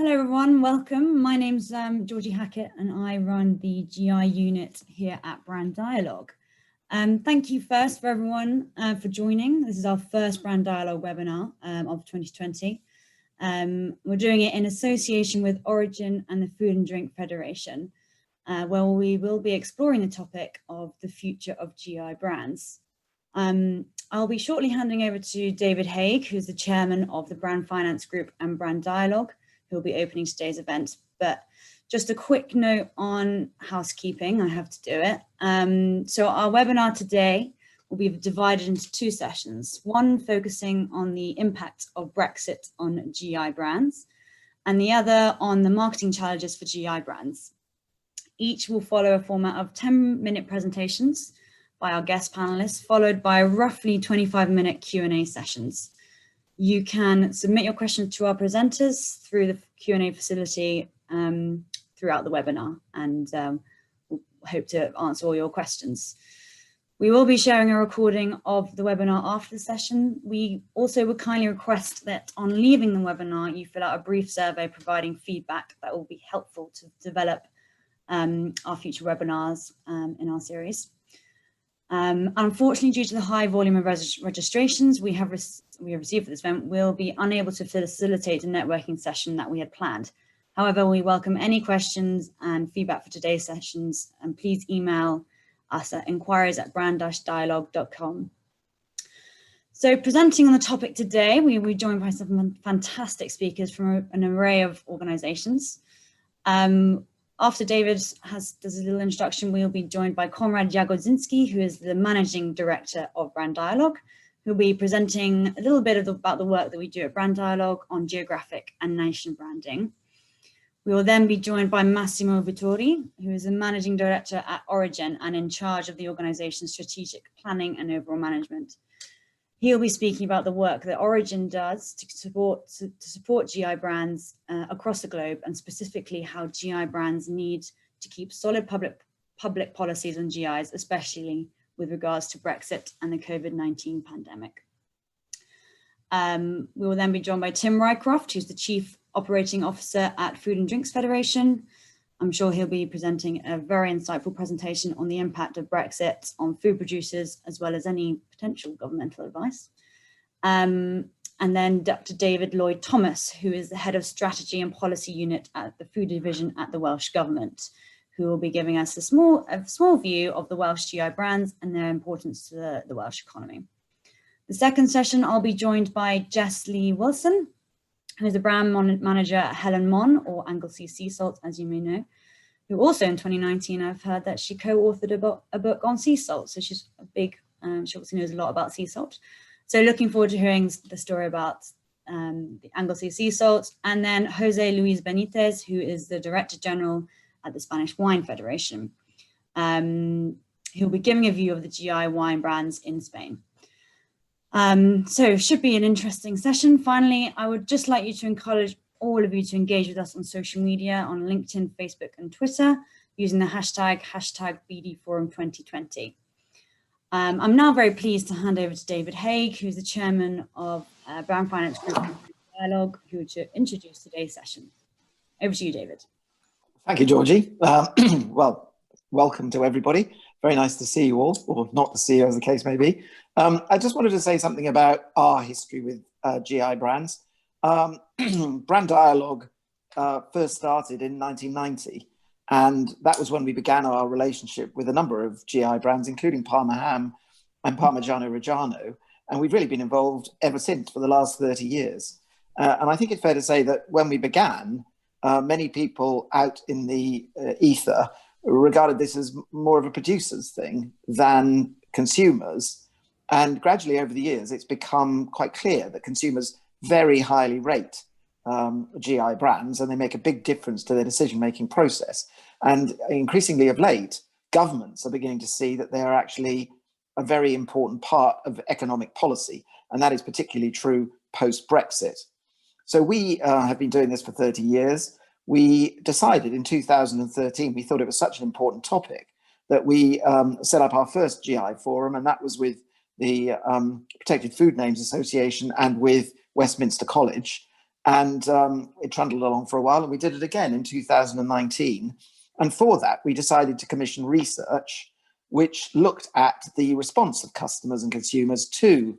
Hello everyone, welcome. My name's Georgie Hackett and I run the GI unit here at Brand Dialogue. Thank you first for everyone for joining. This is our first Brand Dialogue webinar of 2020. We're doing it in association with Origin and the Food and Drink Federation, where we will be exploring the topic of the future of GI brands. I'll be shortly handing over to David Haig, who's the chairman of the Brand Finance Group and Brand Dialogue, who'll be opening today's event. But just a quick note on housekeeping, I have to do it. So our webinar today will be divided into two sessions, one focusing on the impact of Brexit on GI brands, and the other on the marketing challenges for GI brands. Each will follow a format of 10-minute presentations by our guest panelists, followed by roughly 25-minute Q&A sessions. You can submit your questions to our presenters through the Q&A facility throughout the webinar, and we'll hope to answer all your questions. We will be sharing a recording of the webinar after the session. We also would kindly request that on leaving the webinar, you fill out a brief survey providing feedback that will be helpful to develop our future webinars in our series. Unfortunately, due to the high volume of registrations we have received for this event, we'll be unable to facilitate a networking session that we had planned. However, we welcome any questions and feedback for today's sessions, and please email us at inquiries@brand-dialogue.com. So presenting on the topic today, we'll be joined by some fantastic speakers from an array of organizations. After David does a little introduction, we'll be joined by Konrad Jagodzinski, who is the Managing Director of Brand Dialogue, who'll be presenting a little bit about the work that we do at Brand Dialogue on geographic and nation branding. We will then be joined by Massimo Vittori, who is the Managing Director at Origin and in charge of the organization's strategic planning and overall management. He'll be speaking about the work that Origin does to support GI brands across the globe, and specifically how GI brands need to keep solid public policies on GIs, especially with regards to Brexit and the COVID-19 pandemic. We will then be joined by Tim Rycroft, who's the Chief Operating Officer at Food and Drinks Federation. I'm sure he'll be presenting a very insightful presentation on the impact of Brexit on food producers, as well as any potential governmental advice. And then Dr. David Lloyd Thomas, who is the Head of Strategy and Policy Unit at the Food Division at the Welsh Government, who will be giving us a small view of the Welsh GI brands and their importance to the Welsh economy. The second session, I'll be joined by Jess Lee Wilson, who is the brand manager at Helen Mon, or Anglesey Sea Salt, as you may know, who also in 2019, I've heard that she co-authored a book on sea salt. So she's a big, she obviously knows a lot about sea salt. So looking forward to hearing the story about the Anglesey Sea Salt. And then Jose Luis Benitez, who is the Director General at the Spanish Wine Federation. He'll be giving a view of the GI wine brands in Spain. So should be an interesting session. Finally, I would just like you to encourage all of you to engage with us on social media, on LinkedIn, Facebook, and Twitter, using the hashtag BDForum2020. I'm now very pleased to hand over to David Haig, who's the chairman of Brand Finance Group Dialogue, who will introduce today's session. Over to you, David. Thank you, Georgie. Well, welcome to everybody. Very nice to see you all, or not to see you, as the case may be. I just wanted to say something about our history with GI brands. Brand Dialogue first started in 1990, and that was when we began our relationship with a number of GI brands, including Parma Ham and Parmigiano Reggiano, and we've really been involved ever since for the last 30 years. And I think it's fair to say that when we began, many people out in the ether regarded this as more of a producer's thing than consumers. And gradually over the years, it's become quite clear that consumers very highly rate GI brands, and they make a big difference to their decision-making process. And increasingly of late, governments are beginning to see that they are actually a very important part of economic policy. And that is particularly true post-Brexit. So we have been doing this for 30 years. We decided in 2013, we thought it was such an important topic that we set up our first GI forum, and that was with the Protected Food Names Association and with Westminster College. And it trundled along for a while, and we did it again in 2019. And for that, we decided to commission research which looked at the response of customers and consumers to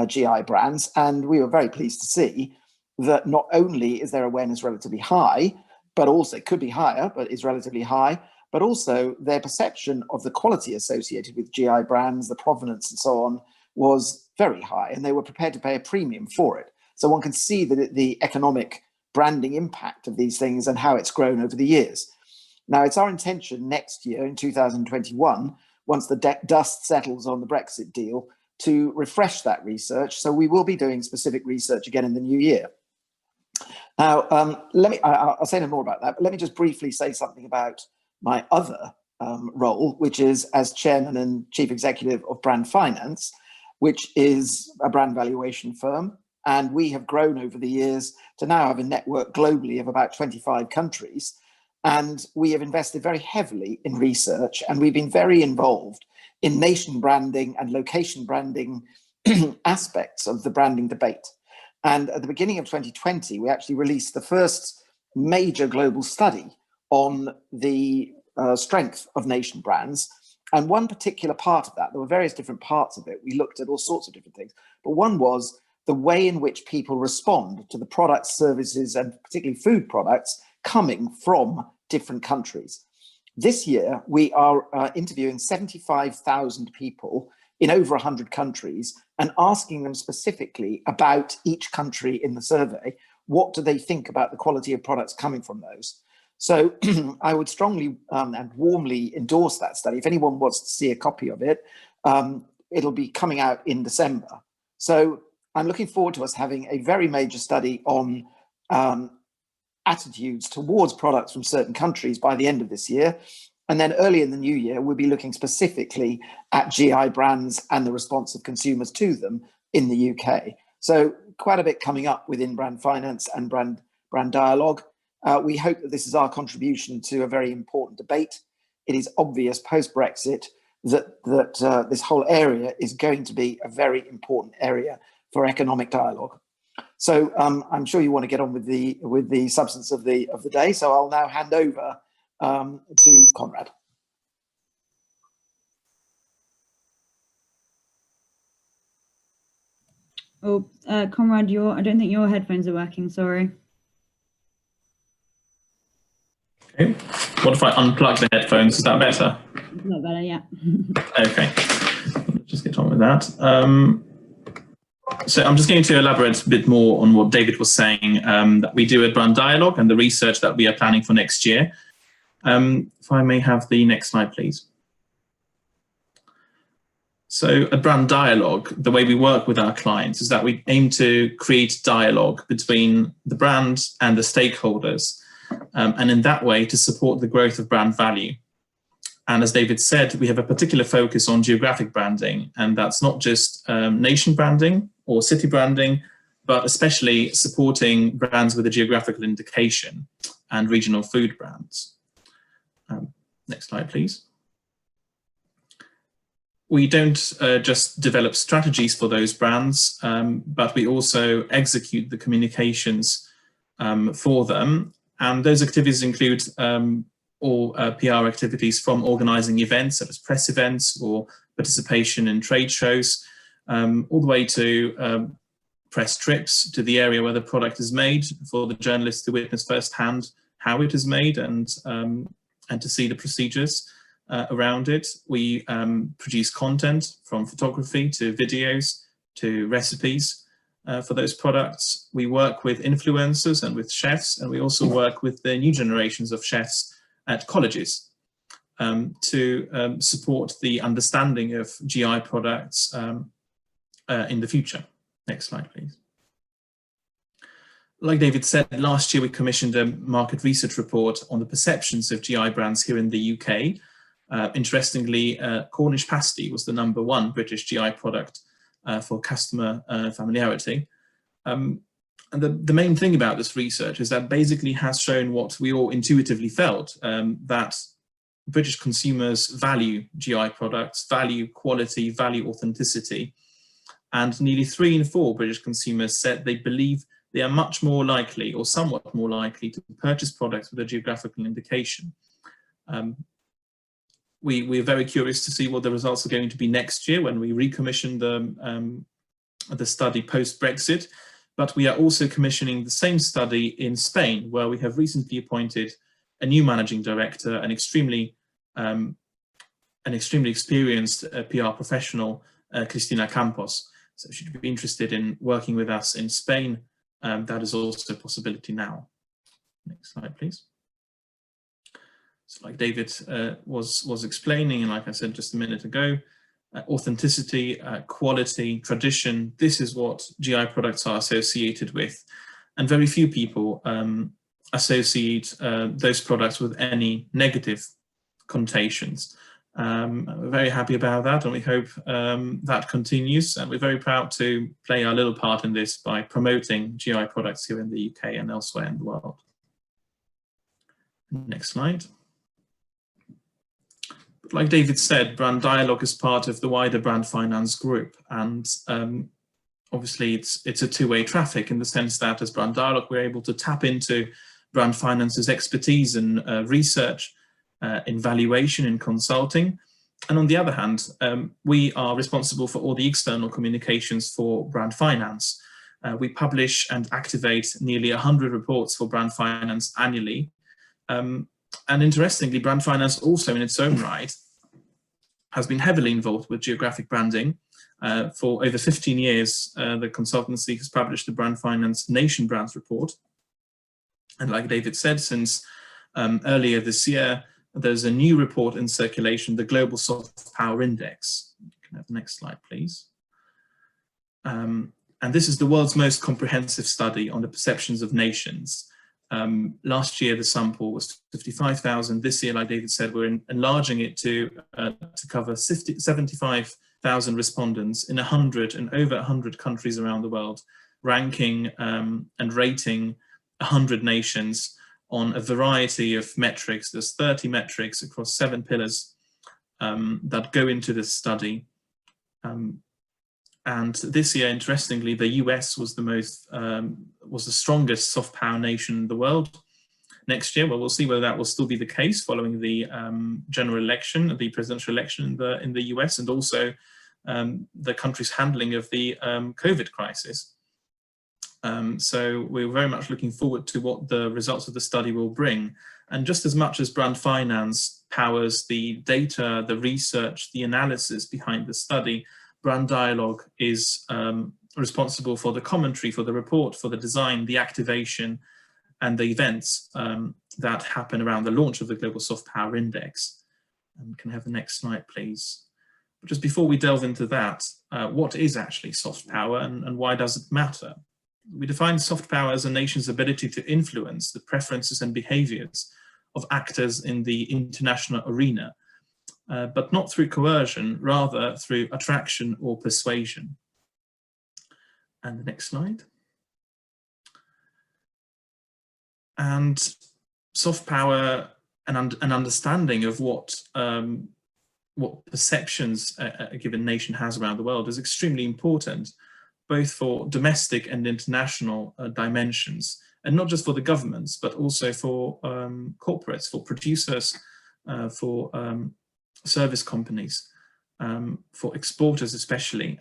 GI brands. And we were very pleased to see that not only is their awareness relatively high, but also it could be higher, but is relatively high, but also their perception of the quality associated with GI brands, the provenance and so on, was very high, and they were prepared to pay a premium for it. So one can see the economic branding impact of these things and how it's grown over the years. Now, it's our intention next year in 2021, once the dust settles on the Brexit deal, to refresh that research. So we will be doing specific research again in the new year. Now, I'll say no more about that, but let me just briefly say something about my other role, which is as chairman and chief executive of Brand Finance, which is a brand valuation firm. And we have grown over the years to now have a network globally of about 25 countries. And we have invested very heavily in research, and we've been very involved in nation branding and location branding aspects of the branding debate. And at the beginning of 2020, we actually released the first major global study on the strength of nation brands. And one particular part of that, there were various different parts of it. We looked at all sorts of different things, but one was the way in which people respond to the products, services, and particularly food products coming from different countries. This year, we are interviewing 75,000 people in over 100 countries and asking them specifically about each country in the survey. What do they think about the quality of products coming from those? So I would strongly and warmly endorse that study. If anyone wants to see a copy of it, it'll be coming out in December. So I'm looking forward to us having a very major study on attitudes towards products from certain countries by the end of this year. And then early in the new year, we'll be looking specifically at GI brands and the response of consumers to them in the UK. So quite a bit coming up within Brand Finance and Brand Dialogue. We hope that this is our contribution to a very important debate. It is obvious post-Brexit that this whole area is going to be a very important area for economic dialogue. So I'm sure you want to get on with the substance of the day. So I'll now hand over to Conrad. Oh, Conrad, I don't think your headphones are working. Sorry. Okay. What if I unplug the headphones? Is that better? It's not better, yeah. Okay. Let's just get on with that. So I'm just going to elaborate a bit more on what David was saying that we do at Brand Dialogue and the research that we are planning for next year. If I may have the next slide, please. So at Brand Dialogue, the way we work with our clients is that we aim to create dialogue between the brand and the stakeholders, and in that way to support the growth of brand value. And as David said, we have a particular focus on geographic branding, and that's not just nation branding or city branding, but especially supporting brands with a geographical indication and regional food brands. Next slide, please. We don't just develop strategies for those brands, but we also execute the communications for them. And those activities include all PR activities, from organizing events such as press events or participation in trade shows, all the way to press trips to the area where the product is made for the journalists to witness firsthand how it is made and to see the procedures around it. We produce content from photography to videos to recipes for those products. We work with influencers and with chefs, and we also work with the new generations of chefs at colleges to support the understanding of GI products in the future. Next slide, please. Like David said, last year we commissioned a market research report on the perceptions of GI brands here in the UK. Interestingly, Cornish pasty was the #1 British GI product for customer familiarity. And the main thing about this research is that basically has shown what we all intuitively felt, that British consumers value GI products, value quality, value authenticity. And nearly 3 in 4 British consumers said they believe they are much more likely, or somewhat more likely, to purchase products with a geographical indication. We're very curious to see what the results are going to be next year when we recommission the study post-Brexit, but we are also commissioning the same study in Spain, where we have recently appointed a new managing director, an extremely experienced PR professional, Cristina Campos. So should you be interested in working with us in Spain, that is also a possibility now. Next slide, please. So like David was explaining, and like I said just a minute ago, authenticity, quality, tradition, this is what GI products are associated with. And very few people associate those products with any negative connotations. We're very happy about that, and we hope that continues. And we're very proud to play our little part in this by promoting GI products here in the UK and elsewhere in the world. Next slide. But like David said, Brand Dialogue is part of the wider Brand Finance group, and obviously it's a two-way traffic in the sense that as Brand Dialogue we're able to tap into Brand Finance's expertise in research, in valuation, in consulting, and on the other hand we are responsible for all the external communications for Brand Finance. We publish and activate nearly 100 reports for Brand Finance annually. And interestingly, Brand Finance also in its own right has been heavily involved with geographic branding. For over 15 years, the consultancy has published the Brand Finance Nation Brands report. And like David said, since earlier this year, there's a new report in circulation, the Global Soft Power Index. You can have the next slide, please. And this is the world's most comprehensive study on the perceptions of nations. Last year, the sample was 55,000. This year, like David said, we're enlarging it to cover 75,000 respondents in over 100 countries around the world, ranking and rating 100 nations on a variety of metrics. There's 30 metrics across 7 pillars that go into this study. And this year, interestingly, the US was the strongest soft power nation in the world. Next year, well, we'll see whether that will still be the case following the general election, the presidential election in the US, and also the country's handling of the COVID crisis. So we're very much looking forward to what the results of the study will bring. And just as much as Brand Finance powers the data, the research, the analysis behind the study, Brand Dialogue is responsible for the commentary, for the report, for the design, the activation, and the events that happen around the launch of the Global Soft Power Index. And can I have the next slide, please? But just before we delve into that, what is actually soft power and why does it matter? We define soft power as a nation's ability to influence the preferences and behaviors of actors in the international arena, but not through coercion, rather through attraction or persuasion. And the next slide. And soft power and an understanding of what perceptions a given nation has around the world is extremely important, both for domestic and international dimensions, and not just for the governments, but also for corporates, for producers, for service companies, for exporters especially.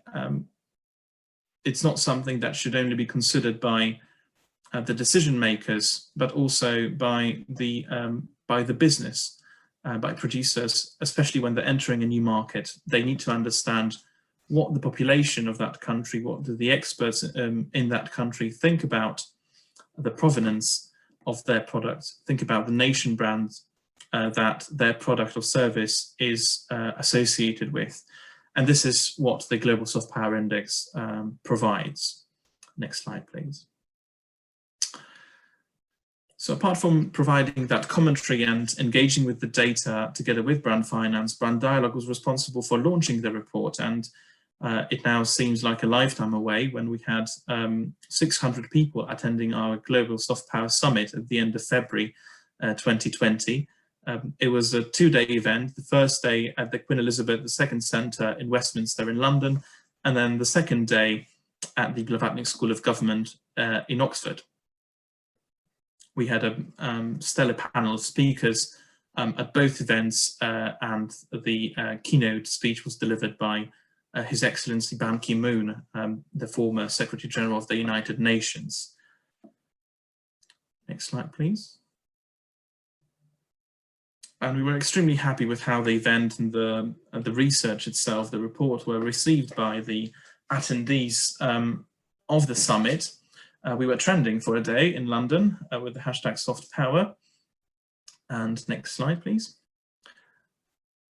It's not something that should only be considered by the decision makers, but also by the business, by producers, especially when they're entering a new market. They need to understand what the population of that country, what do the experts in that country think about the provenance of their product, think about the nation brand that their product or service is associated with. And this is what the Global Soft Power Index provides. Next slide, please. So apart from providing that commentary and engaging with the data together with Brand Finance, Brand Dialogue was responsible for launching the report, and it now seems like a lifetime away when we had 600 people attending our Global Soft Power Summit at the end of February 2020. It was a 2-day event, the first day at the Queen Elizabeth II Centre in Westminster in London, and then the second day at the Blavatnik School of Government in Oxford. We had a stellar panel of speakers at both events, and the keynote speech was delivered by His Excellency Ban Ki-moon, the former Secretary General of the United Nations. Next slide, please. And we were extremely happy with how the event and the research itself, the report, were received by the attendees of the summit. We were trending for a day in London with the hashtag soft power. And next slide, please.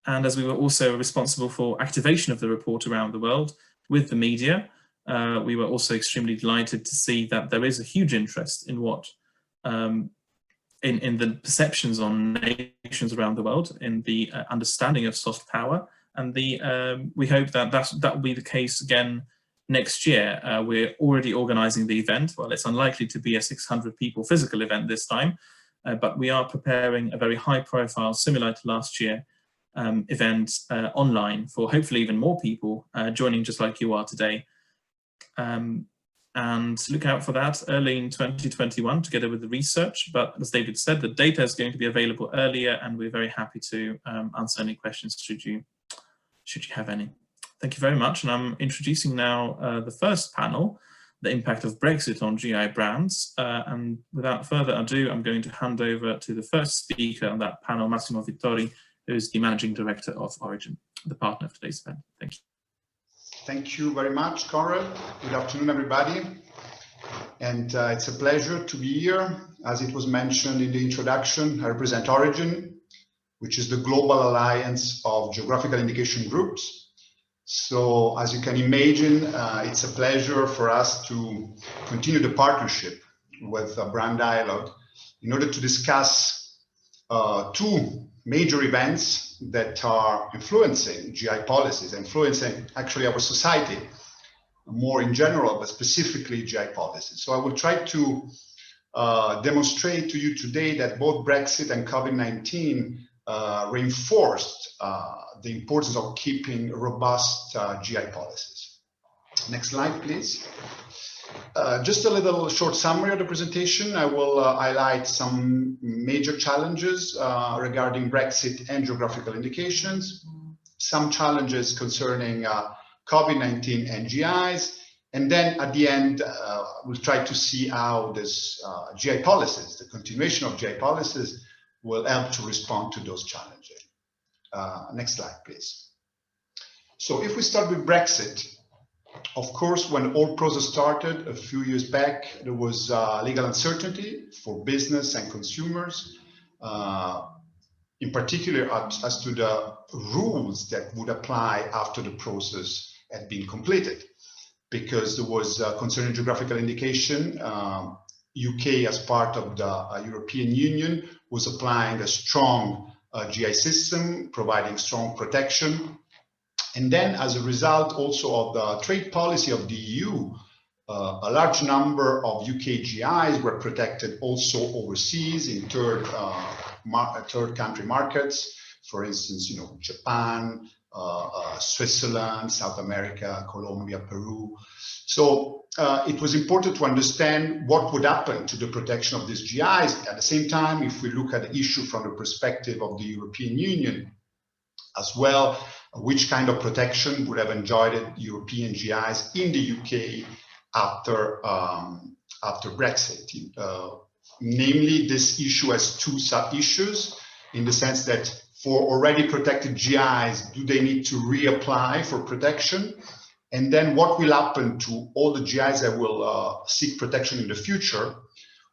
And as we were also responsible for activation of the report around the world with the media, we were also extremely delighted to see that there is a huge interest in what in the perceptions on nations around the world, in the understanding of soft power, and we hope that that will be the case again next year. We're already organising the event. Well, it's unlikely to be a 600 people physical event this time, but we are preparing a very high profile, similar to last year, event online for hopefully even more people joining just like you are today. And look out for that early in 2021 together with the research. But as David said, the data is going to be available earlier, and we're very happy to answer any questions should you have any. Thank you very much. And I'm introducing now the first panel, the impact of Brexit on GI brands. And without further ado, I'm going to hand over to the first speaker on that panel, Massimo Vittori, who is the Managing Director of Origin, the partner of today's event. Thank you. Thank you very much, Conrad. Good afternoon, everybody. And it's a pleasure to be here. As it was mentioned in the introduction, I represent Origin, which is the global alliance of geographical indication groups. So as you can imagine, it's a pleasure for us to continue the partnership with Brand Dialogue in order to discuss two major events that are influencing GI policies, influencing actually our society more in general, but specifically GI policies. So I will try to demonstrate to you today that both Brexit and COVID-19 reinforced the importance of keeping robust GI policies. Next slide, please. Just a little short summary of the presentation. I will highlight some major challenges regarding Brexit and geographical indications, some challenges concerning COVID-19 and GIs, and then at the end, we'll try to see how this GI policies, the continuation of GI policies, will help to respond to those challenges. Next slide, please. So if we start with Brexit, of course, when all process started a few years back, there was legal uncertainty for business and consumers, in particular as to the rules that would apply after the process had been completed, because there was concerning geographical indication, UK as part of the European Union was applying a strong GI system, providing strong protection. And then as a result also of the trade policy of the EU, a large number of UK GIs were protected also overseas in third country markets. For instance, Japan, Switzerland, South America, Colombia, Peru. So it was important to understand what would happen to the protection of these GIs. At the same time, if we look at the issue from the perspective of the European Union as well, which kind of protection would have enjoyed European GIs in the UK after Brexit. Namely, this issue has two sub-issues, in the sense that for already protected GIs, do they need to reapply for protection? And then what will happen to all the GIs that will seek protection in the future?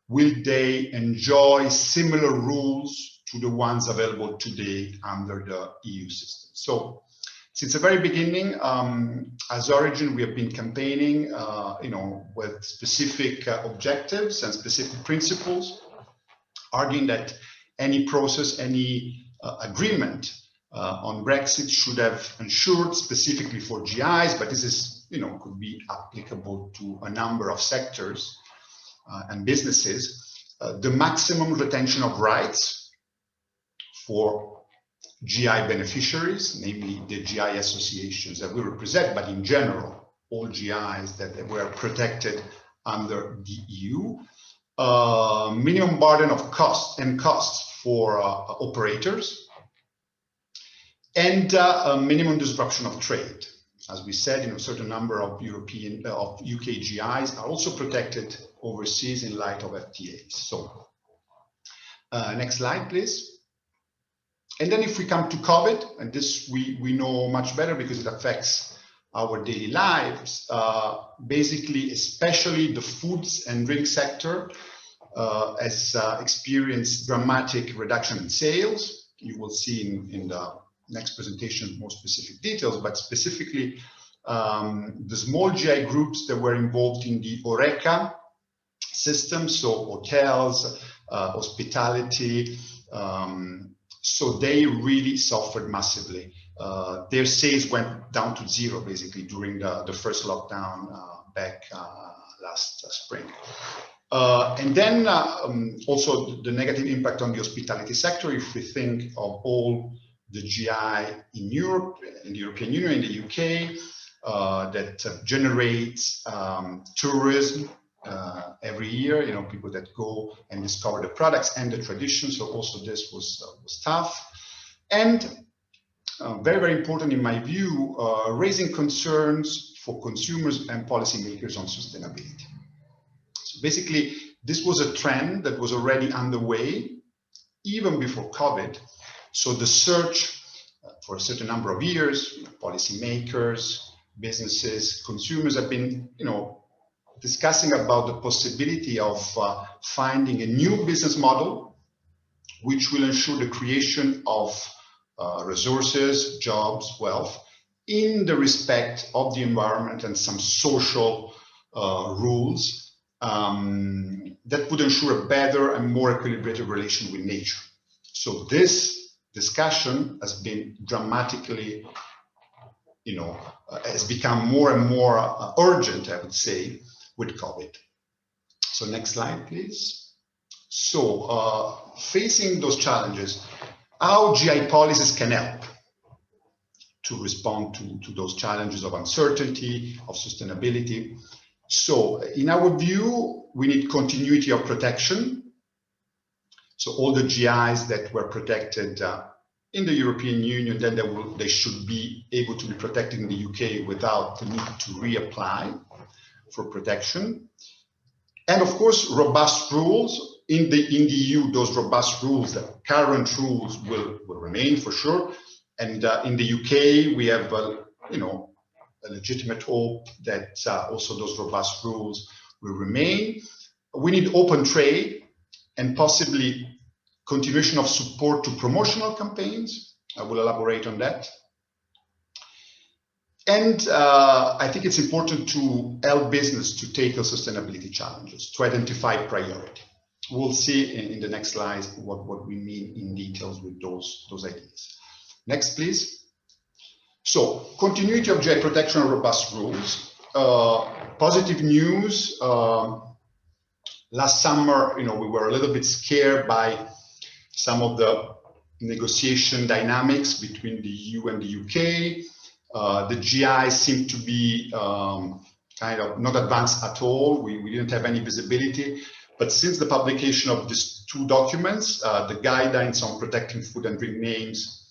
Will they enjoy similar rules to the ones available today under the EU system? So since the very beginning, as Origin, we have been campaigning, with specific objectives and specific principles, arguing that any process, any agreement on Brexit should have ensured specifically for GIs, but this is, could be applicable to a number of sectors and businesses, the maximum retention of rights for GI beneficiaries, namely the GI associations that we represent, but in general, all GIs that were protected under the EU, minimum burden of costs for operators, and a minimum disruption of trade. As we said, a certain number of UK GIs are also protected overseas in light of FTAs. So, next slide, please. And then if we come to COVID, and this we know much better because it affects our daily lives, basically, especially the foods and drink sector has experienced dramatic reduction in sales. You will see in the next presentation more specific details, but specifically the small GI groups that were involved in the HoReCa system, so hotels, hospitality, so they really suffered massively. Their sales went down to zero basically during the first lockdown back last spring. And then also the negative impact on the hospitality sector, if we think of all the GI in Europe, in the European Union, in the UK, that generates tourism every year, people that go and discover the products and the traditions. So also this was tough. And very, very important in my view, raising concerns for consumers and policymakers on sustainability. So basically, this was a trend that was already underway even before COVID. So the search for a certain number of years, policymakers, businesses, consumers have been, discussing about the possibility of finding a new business model which will ensure the creation of resources, jobs, wealth in the respect of the environment and some social rules that would ensure a better and more equilibrated relation with nature. So this discussion has been dramatically, has become more and more urgent, I would say, with COVID. So next slide, please. So facing those challenges, how GI policies can help to respond to those challenges of uncertainty, of sustainability. So in our view, we need continuity of protection. So all the GIs that were protected in the European Union, then they should be able to be protected in the UK without the need to reapply for protection. And of course, robust rules in the EU. Those robust rules, the current rules, will remain for sure. And in the UK, we have a legitimate hope that also those robust rules will remain. We need open trade and possibly continuation of support to promotional campaigns. I will elaborate on that. And I think it's important to help business to tackle sustainability challenges, to identify priority. We'll see in the next slides what we mean in details with those ideas. Next, please. So, continuity of GI protection and robust rules. Positive news. Last summer, we were a little bit scared by some of the negotiation dynamics between the EU and the UK. The GI seemed to be kind of not advanced at all. We didn't have any visibility. But since the publication of these two documents, the guidelines on protecting food and drink names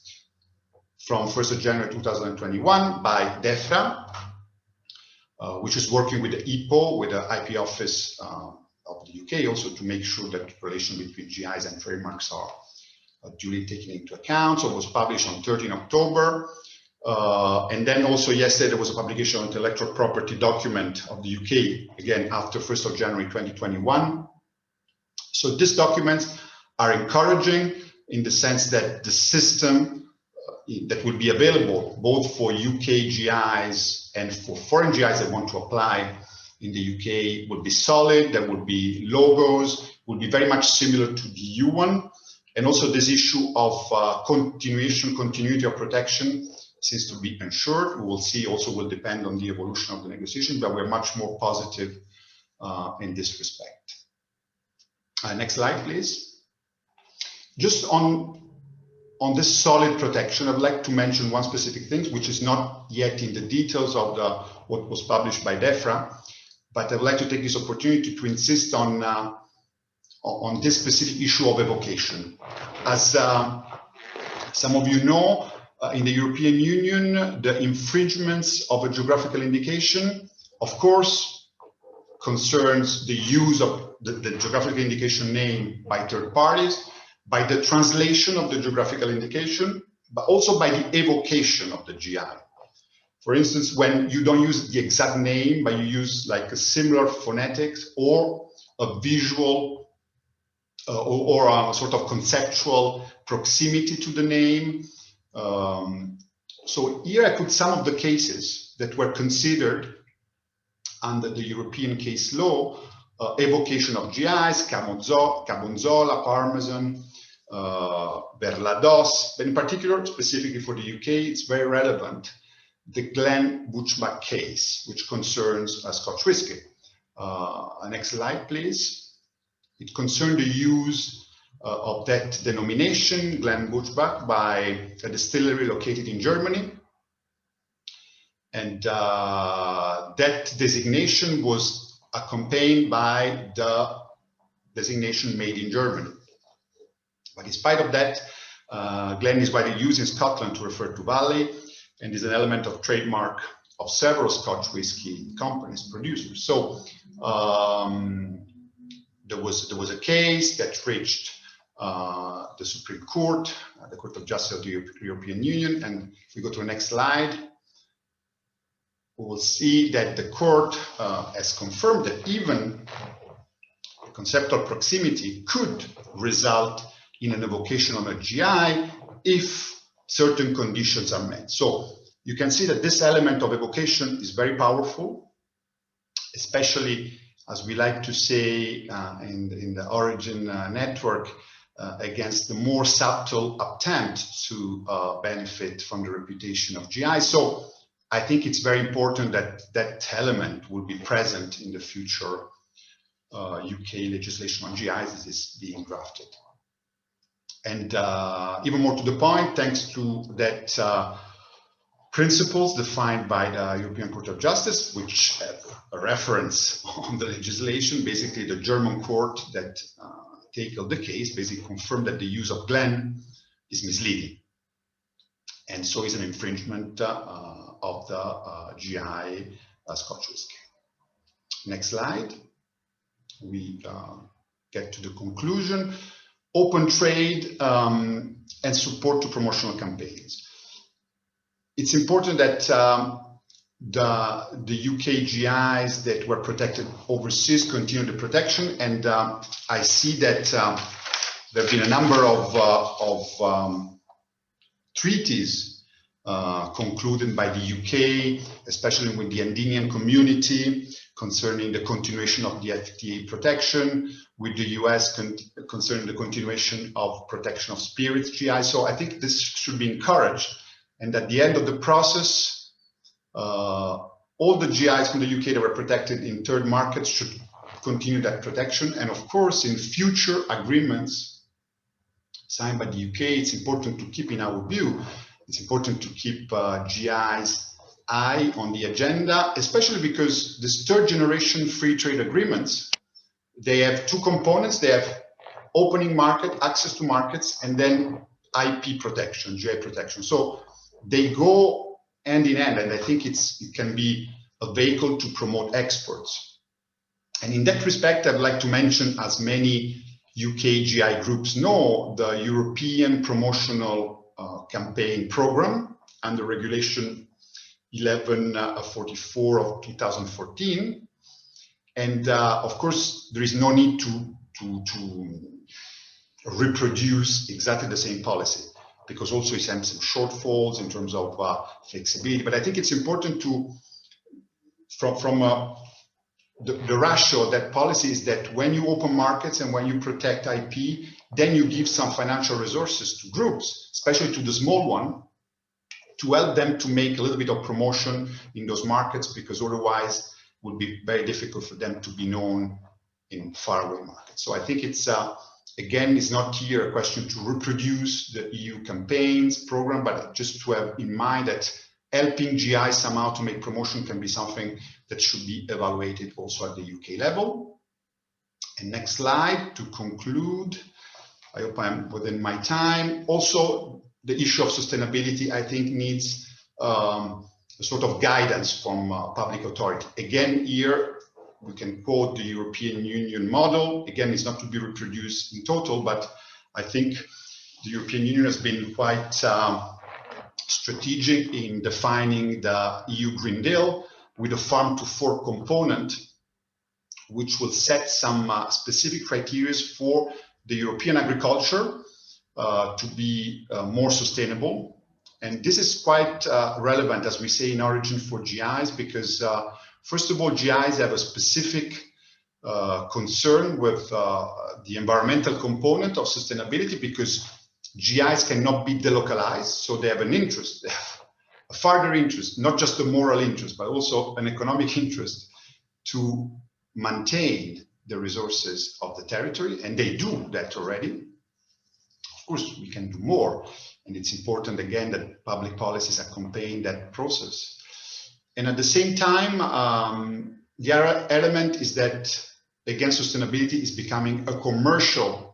from 1st of January 2021 by DEFRA, which is working with the EPO, with the IP office of the UK, also to make sure that the relation between GIs and trademarks are duly taken into account. So it was published on 13 October. And then also yesterday there was a publication on intellectual property document of the UK, again after 1st of January 2021. So these documents are encouraging in the sense that the system that will be available both for UK GIs and for foreign GIs that want to apply in the UK would be solid. There would be logos, would be very much similar to the EU one. And also this issue of continuity of protection seems to be ensured. We will see, also will depend on the evolution of the negotiation, but we're much more positive in this respect. Next slide, please. Just on this solid protection, I'd like to mention one specific thing, which is not yet in the details of what was published by DEFRA, but I would like to take this opportunity to insist on this specific issue of evocation. As some of you know, in the European Union, the infringements of a geographical indication, of course, concerns the use of the geographical indication name by third parties, by the translation of the geographical indication, but also by the evocation of the GI. For instance, when you don't use the exact name, but you use like a similar phonetics or a visual or a sort of conceptual proximity to the name. So here I put some of the cases that were considered under the European case law, evocation of GIs, Cabonzola, Parmesan, Berlados, but in particular, specifically for the UK, it's very relevant, the Glen Butchback case, which concerns Scotch whisky. Next slide, please. It concerned the use of that denomination, Glen Butchback, by a distillery located in Germany. And that designation was accompanied by the designation made in Germany. But in spite of that, Glen is widely used in Scotland to refer to Valley and is an element of trademark of several Scotch whisky companies, producers. So there was a case that reached the Supreme Court, the Court of Justice of the European Union. And if we go to the next slide, we will see that the court has confirmed that even conceptual proximity could result in an evocation on a GI if certain conditions are met. So you can see that this element of evocation is very powerful, especially, as we like to say in the origin network, against the more subtle attempt to benefit from the reputation of GI. So I think it's very important that that element will be present in the future UK legislation on GIs as is being drafted. And even more to the point, thanks to that principles defined by the European Court of Justice, which have a reference on the legislation, basically the German court that tackled the case basically confirmed that the use of Glen is misleading. And so is an infringement of the GI Scotch whisky. Next slide. We get to the conclusion. Open trade and support to promotional campaigns. It's important that the UK GIs that were protected overseas continue the protection, and I see that there have been a number of treaties concluded by the UK, especially with the Andinian community, concerning the continuation of the FTA protection, with the US concerning the continuation of protection of spirits GI. So I think this should be encouraged, and at the end of the process, all the GIs from the UK that were protected in third markets should continue that protection. And of course, in future agreements signed by the UK, it's important to keep, in our view, it's important to keep GIs high on the agenda, especially because this third generation free trade agreements, they have two components. They have opening market, access to markets, and then IP protection, GI protection. So they go hand in hand, and I think it can be a vehicle to promote exports. And in that respect, I'd like to mention, as many UK GI groups know, the European Promotional Campaign Program under Regulation 1144 of 2014. And of course, there is no need to reproduce exactly the same policy, because also it has some shortfalls in terms of flexibility. But I think it's important to, from the ratio of that policy is that when you open markets and when you protect IP, then you give some financial resources to groups, especially to the small one, to help them to make a little bit of promotion in those markets, because otherwise it would be very difficult for them to be known in faraway markets. So I think it's, again, it's not here a question to reproduce the EU campaigns program, but just to have in mind that helping GI somehow to make promotion can be something that should be evaluated also at the UK level. And next slide to conclude. I hope I'm within my time. Also, the issue of sustainability, I think, needs a sort of guidance from public authority. Again, here we can quote the European Union model. Again, it's not to be reproduced in total, but I think the European Union has been quite strategic in defining the EU Green Deal with a farm to fork component, which will set some specific criteria for the European agriculture to be more sustainable. And this is quite relevant, as we say in Origin, for GIs, because first of all, GIs have a specific concern with the environmental component of sustainability, because GIs cannot be delocalized, so they have an interest, a further interest, not just a moral interest, but also an economic interest to maintain the resources of the territory, and they do that already. Of course, we can do more, and it's important again that public policies accompany that process. And at the same time, the other element is that, again, sustainability is becoming a commercial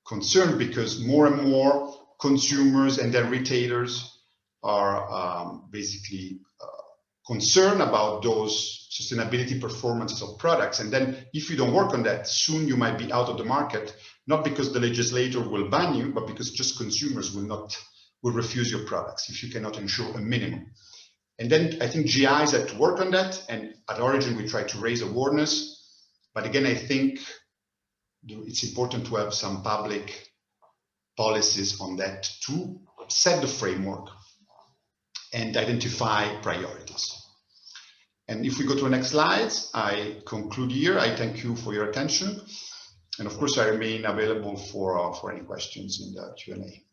concern, because more and more consumers and their retailers are basically concerned about those sustainability performances of products. And then if you don't work on that, soon you might be out of the market, not because the legislator will ban you, but because just consumers will refuse your products if you cannot ensure a minimum. And then I think GIs have to work on that, and at Origin we try to raise awareness. But again, I think it's important to have some public policies on that to set the framework and identify priorities. And if we go to the next slides, I conclude here. I thank you for your attention. And of course, I remain available for any questions in the Q&A.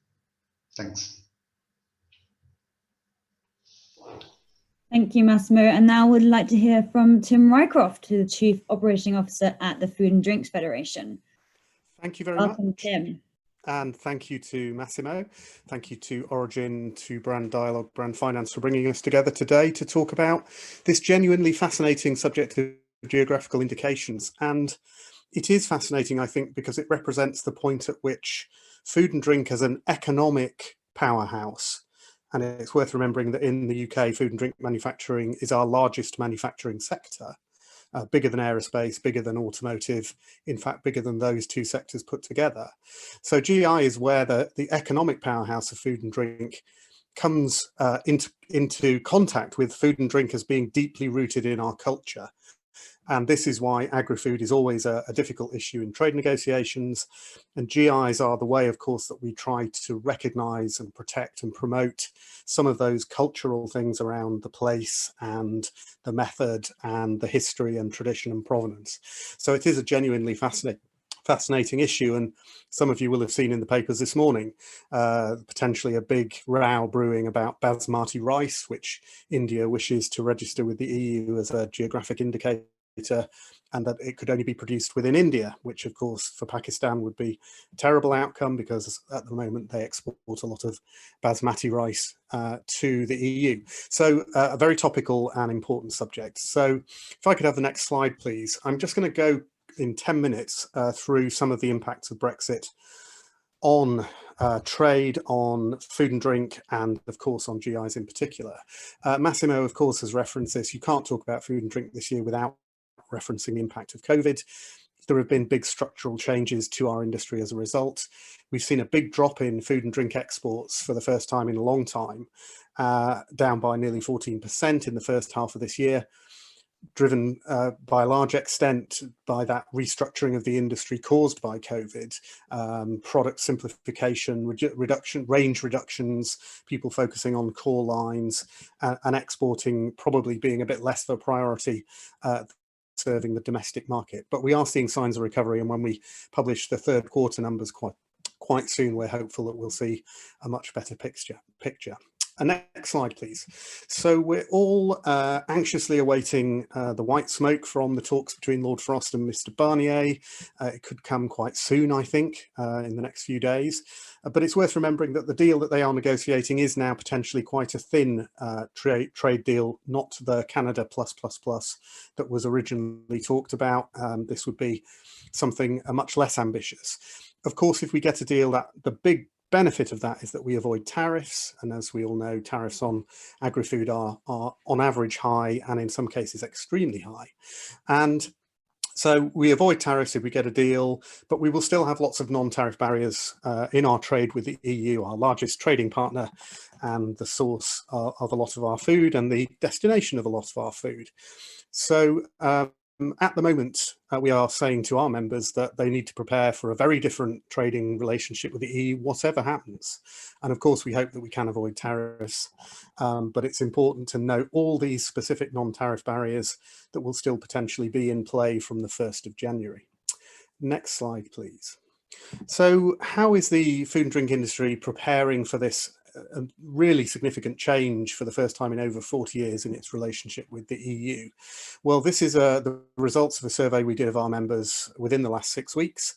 Thanks. Thank you, Massimo. And now we'd like to hear from Tim Rycroft, who's the Chief Operating Officer at the Food and Drinks Federation. Thank you very much. Welcome, Tim. And thank you to Massimo. Thank you to Origin, to Brand Dialogue, Brand Finance for bringing us together today to talk about this genuinely fascinating subject of geographical indications. And it is fascinating, I think, because it represents the point at which food and drink as an economic powerhouse. And it's worth remembering that in the UK, food and drink manufacturing is our largest manufacturing sector. Bigger than aerospace, bigger than automotive, in fact, bigger than those two sectors put together. So GI is where the economic powerhouse of food and drink comes into contact with food and drink as being deeply rooted in our culture. And this is why agri-food is always a difficult issue in trade negotiations. And GIs are the way, of course, that we try to recognise and protect and promote some of those cultural things around the place and the method and the history and tradition and provenance. So it is a genuinely fascinating issue. And some of you will have seen in the papers this morning, potentially a big row brewing about basmati rice, which India wishes to register with the EU as a geographic indicator, and that it could only be produced within India, which of course for Pakistan would be a terrible outcome, because at the moment they export a lot of basmati rice to the EU. So a very topical and important subject. So if I could have the next slide, please. I'm just going to go in 10 minutes through some of the impacts of Brexit on trade, on food and drink, and of course on GIs in particular. Massimo, of course, has referenced this. You can't talk about food and drink this year without referencing the impact of COVID. There have been big structural changes to our industry as a result. We've seen a big drop in food and drink exports for the first time in a long time, down by nearly 14% in the first half of this year, driven by a large extent by that restructuring of the industry caused by COVID, product simplification, range reductions, people focusing on core lines, and exporting probably being a bit less of a priority serving the domestic market. But we are seeing signs of recovery, and when we publish the third quarter numbers quite soon, we're hopeful that we'll see a much better picture. Next slide, please. So we're all anxiously awaiting the white smoke from the talks between Lord Frost and Mr. Barnier. It could come quite soon, I think, in the next few days. But it's worth remembering that the deal that they are negotiating is now potentially quite a thin trade deal, not the Canada plus that was originally talked about. This would be something much less ambitious. Of course, if we get a deal, that the big benefit of that is that we avoid tariffs, and as we all know, tariffs on agri-food are on average high, and in some cases extremely high. And so we avoid tariffs if we get a deal, but we will still have lots of non-tariff barriers in our trade with the EU, our largest trading partner and the source of a lot of our food and the destination of a lot of our food. So at the moment, we are saying to our members that they need to prepare for a very different trading relationship with the EU, whatever happens. And of course, we hope that we can avoid tariffs, but it's important to note all these specific non-tariff barriers that will still potentially be in play from the 1st of January. Next slide, please. So how is the food and drink industry preparing for this a really significant change for the first time in over 40 years in its relationship with the EU? Well, this is the results of a survey we did of our members within the last 6 weeks.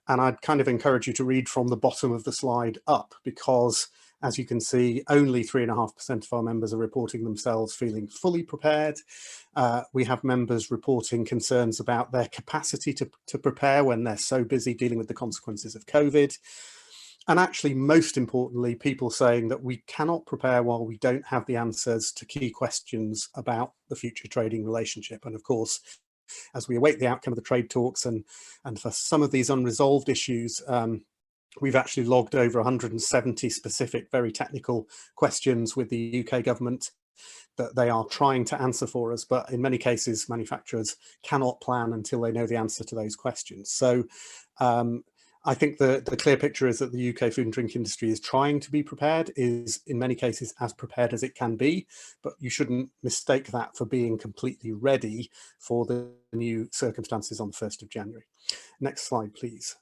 And I'd kind of encourage you to read from the bottom of the slide up, because as you can see, only 3.5% of our members are reporting themselves feeling fully prepared. We have members reporting concerns about their capacity to prepare when they're so busy dealing with the consequences of COVID. And actually, most importantly, people saying that we cannot prepare while we don't have the answers to key questions about the future trading relationship. And of course, as we await the outcome of the trade talks and for some of these unresolved issues, we've actually logged over 170 specific, very technical questions with the UK government that they are trying to answer for us. But in many cases, manufacturers cannot plan until they know the answer to those questions. So I think the clear picture is that the UK food and drink industry is trying to be prepared, is in many cases as prepared as it can be, but you shouldn't mistake that for being completely ready for the new circumstances on the 1st of January. Next slide, please.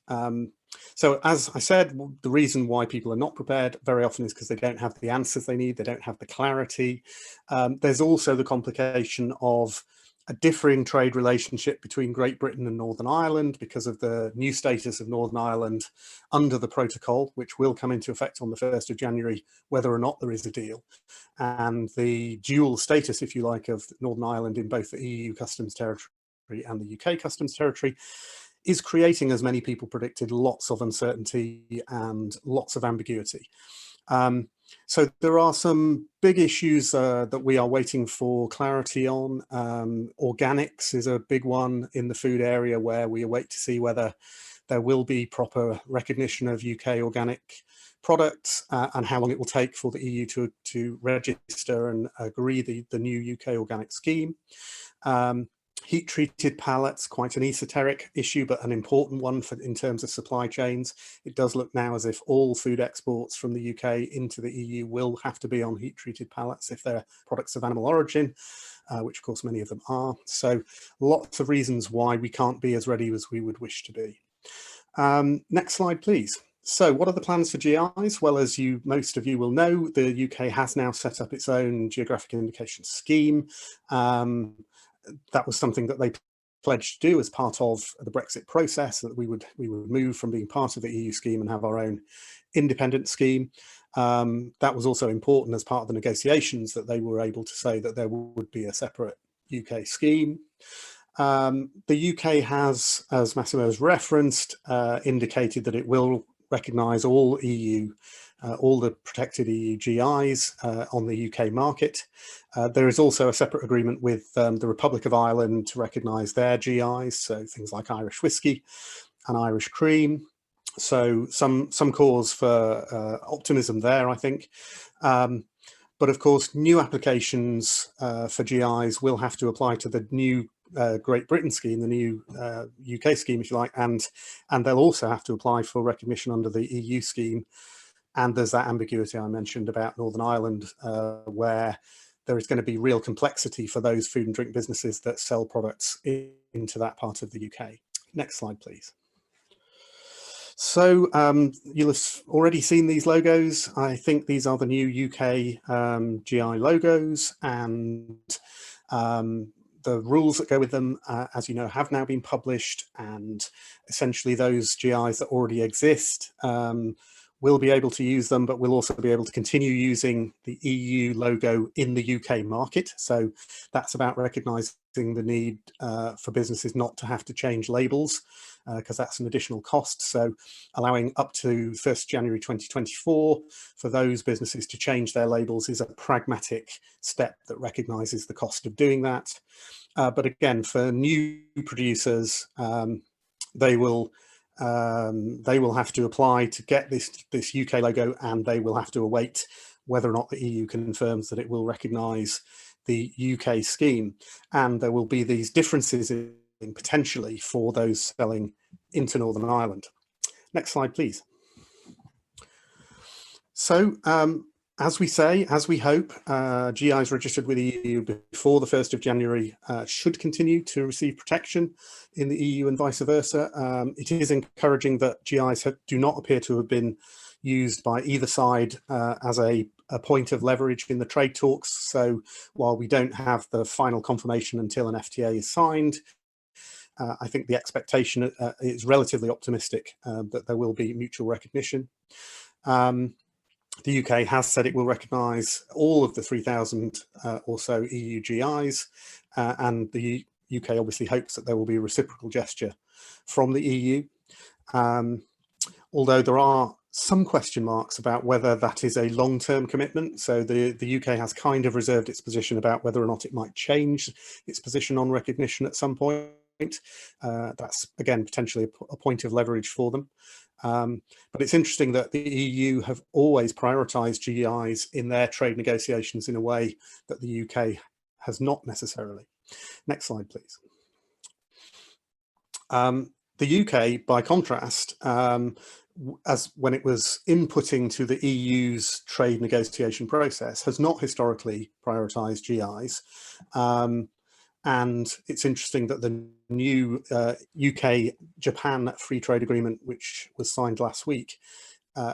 So as I said, the reason why people are not prepared very often is because they don't have the answers they need, they don't have the clarity. There's also the complication of a differing trade relationship between Great Britain and Northern Ireland because of the new status of Northern Ireland under the protocol, which will come into effect on the 1st of January, whether or not there is a deal. And the dual status, if you like, of Northern Ireland in both the EU customs territory and the UK customs territory is creating, as many people predicted, lots of uncertainty and lots of ambiguity. So there are some big issues that we are waiting for clarity on. Organics is a big one in the food area, where we await to see whether there will be proper recognition of UK organic products and how long it will take for the EU to register and agree the new UK organic scheme. Heat-treated pallets, quite an esoteric issue, but an important one in terms of supply chains. It does look now as if all food exports from the UK into the EU will have to be on heat-treated pallets if they're products of animal origin, which of course many of them are. So lots of reasons why we can't be as ready as we would wish to be. Next slide, please. So what are the plans for GIs? Well, as most of you will know, the UK has now set up its own geographical indication scheme. That was something that they pledged to do as part of the Brexit process, that we would move from being part of the EU scheme and have our own independent scheme. That was also important as part of the negotiations, that they were able to say that there would be a separate UK scheme. The UK has, as Massimo has referenced, indicated that it will recognise all all the protected EU GIs on the UK market. There is also a separate agreement with the Republic of Ireland to recognise their GIs, so things like Irish whiskey and Irish cream. So some cause for optimism there, I think. But of course, new applications for GIs will have to apply to the new Great Britain scheme, the new UK scheme, if you like, and they'll also have to apply for recognition under the EU scheme. And there's that ambiguity I mentioned about Northern Ireland, where there is going to be real complexity for those food and drink businesses that sell products into that part of the UK. Next slide, please. So you'll have already seen these logos. I think these are the new UK GI logos, and the rules that go with them, as you know, have now been published, and essentially those GIs that already exist will be able to use them, but we'll also be able to continue using the EU logo in the UK market. So that's about recognising the need for businesses not to have to change labels, because that's an additional cost. So allowing up to 1st January 2024 for those businesses to change their labels is a pragmatic step that recognises the cost of doing that. But again, for new producers, they will have to apply to get this UK logo, and they will have to await whether or not the EU confirms that it will recognise the UK scheme. And there will be these differences in potentially for those selling into Northern Ireland. Next slide, please. So as we say, as we hope, GIs registered with the EU before the 1st of January should continue to receive protection in the EU and vice versa. It is encouraging that GIs do not appear to have been used by either side as a point of leverage in the trade talks. So while we don't have the final confirmation until an FTA is signed, I think the expectation is relatively optimistic that there will be mutual recognition. The UK has said it will recognise all of the 3,000 or so EU GIs, and the UK obviously hopes that there will be a reciprocal gesture from the EU. Although there are some question marks about whether that is a long-term commitment. So the UK has kind of reserved its position about whether or not it might change its position on recognition at some point. That's again potentially a point of leverage for them. But it's interesting that the EU have always prioritised GIs in their trade negotiations in a way that the UK has not necessarily. Next slide, please. The UK, by contrast, as when it was inputting to the EU's trade negotiation process, has not historically prioritised GIs. And it's interesting that the new UK-Japan free trade agreement, which was signed last week,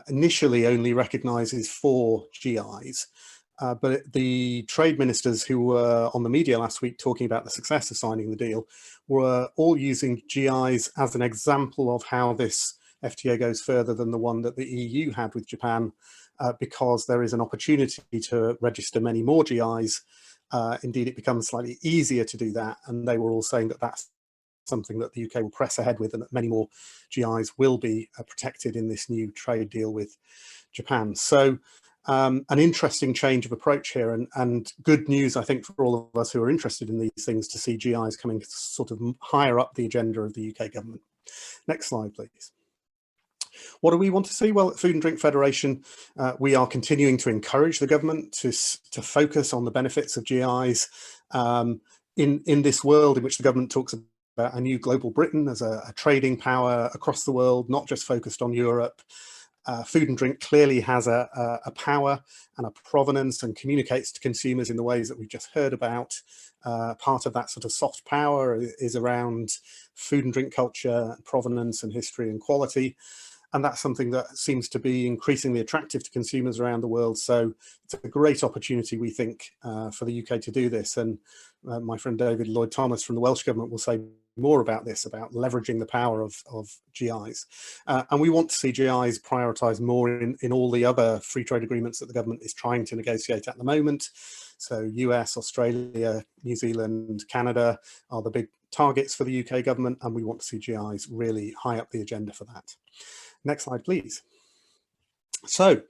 initially only recognises 4 GIs. But the trade ministers who were on the media last week talking about the success of signing the deal were all using GIs as an example of how this FTA goes further than the one that the EU had with Japan, because there is an opportunity to register many more GIs. Indeed, it becomes slightly easier to do that, and they were all saying that that's something that the UK will press ahead with, and that many more GIs will be protected in this new trade deal with Japan. So an interesting change of approach here, and good news, I think, for all of us who are interested in these things, to see GIs coming sort of higher up the agenda of the UK government. Next slide, please. What do we want to see? Well, at Food and Drink Federation, we are continuing to encourage the government to focus on the benefits of GIs in this world in which the government talks about a new global Britain as a trading power across the world, not just focused on Europe. Food and drink clearly has a power and a provenance and communicates to consumers in the ways that we've just heard about. Part of that sort of soft power is around food and drink culture, provenance and history and quality. And that's something that seems to be increasingly attractive to consumers around the world. So it's a great opportunity, we think, for the UK to do this. And my friend David Lloyd-Thomas from the Welsh Government will say more about this, about leveraging the power of GIs. And we want to see GIs prioritised more in all the other free trade agreements that the government is trying to negotiate at the moment. So US, Australia, New Zealand, Canada are the big targets for the UK government, and we want to see GIs really high up the agenda for that. Next slide, please. So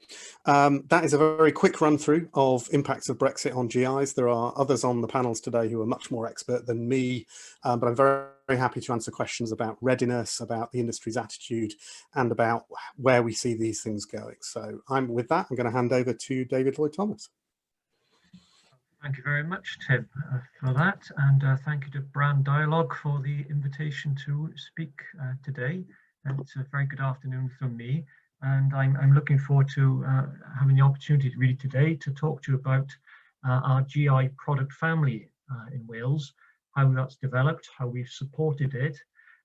that is a very quick run through of impacts of Brexit on GIs. There are others on the panels today who are much more expert than me, but I'm very, very happy to answer questions about readiness, about the industry's attitude, and about where we see these things going. So with that, I'm going to hand over to David Lloyd-Thomas. Thank you very much, Tim, for that, and thank you to Brand Dialogue for the invitation to speak today. And it's a very good afternoon from me, and I'm looking forward to having the opportunity really today to talk to you about our GI product family in Wales, how that's developed, how we've supported it,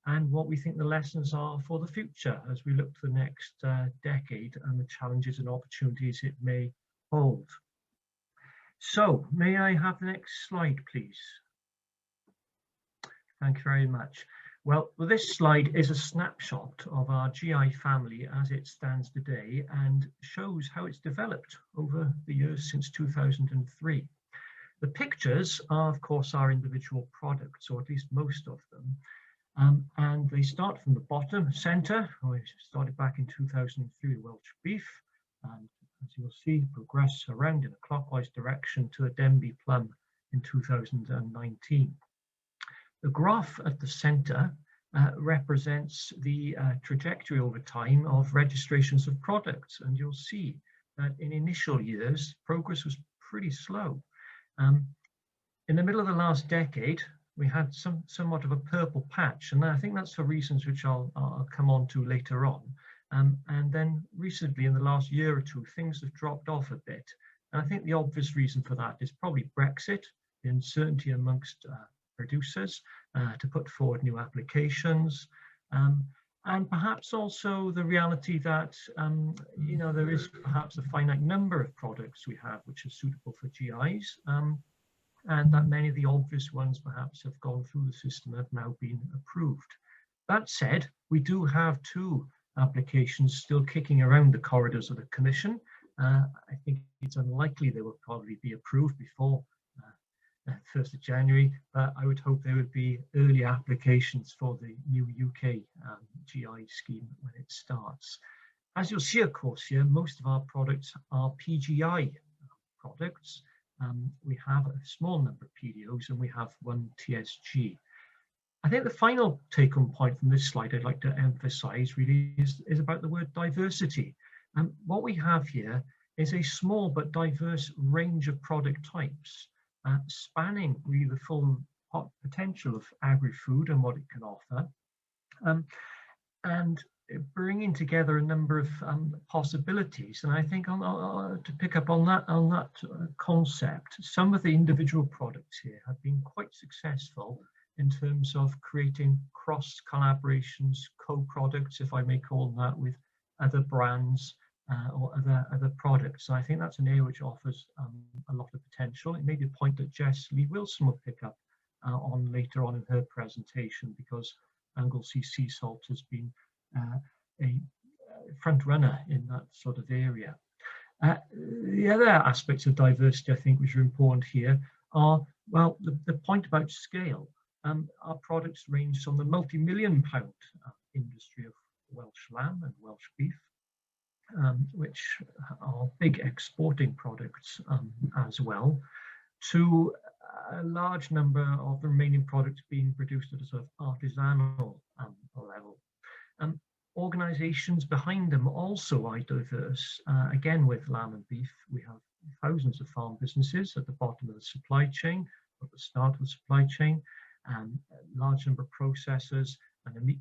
and what we think the lessons are for the future as we look to the next decade and the challenges and opportunities it may hold. So, may I have the next slide, please? Thank you very much. Well, this slide is a snapshot of our GI family as it stands today and shows how it's developed over the years since 2003. The pictures are, of course, our individual products, or at least most of them. And they start from the bottom centre. We started back in 2003 with Welsh beef, and as you'll see, progress around in a clockwise direction to a Denbigh plum in 2019. The graph at the centre represents the trajectory over time of registrations of products, and you'll see that in initial years progress was pretty slow. In the middle of the last decade, we had somewhat of a purple patch, and I think that's for reasons which I'll come on to later on. And then recently, in the last year or two, things have dropped off a bit. And I think the obvious reason for that is probably Brexit, the uncertainty amongst producers to put forward new applications, and perhaps also the reality that you know, there is perhaps a finite number of products we have which are suitable for GIs, and that many of the obvious ones perhaps have gone through the system and have now been approved. That said, we do have 2 applications still kicking around the corridors of the Commission. I think it's unlikely they will probably be approved before 1st of January, but I would hope there would be early applications for the new UK GI scheme when it starts. As you'll see, of course, here, most of our products are PGI products. We have a small number of PDOs and we have 1 TSG. I think the final take-home point from this slide I'd like to emphasize really is about the word diversity. And what we have here is a small but diverse range of product types, spanning really the full potential of agri-food and what it can offer, and bringing together a number of possibilities. And I think to pick up on that concept, some of the individual products here have been quite successful in terms of creating cross collaborations, co-products, if I may call them that, with other brands or other products. So I think that's an area which offers a lot of potential. It may be a point that Jess Lee Wilson will pick up on later on in her presentation, because Anglesey sea salt has been a front runner in that sort of area. The other aspects of diversity I think which are important here are, well, the point about scale. Our products range from the multi-million pound industry of Welsh lamb and Welsh beef, which are big exporting products as well, to a large number of the remaining products being produced at a sort of artisanal level. Organisations behind them also are diverse. Again, with lamb and beef, we have thousands of farm businesses at the bottom of the supply chain, at the start of the supply chain, and a large number of processors, and a meat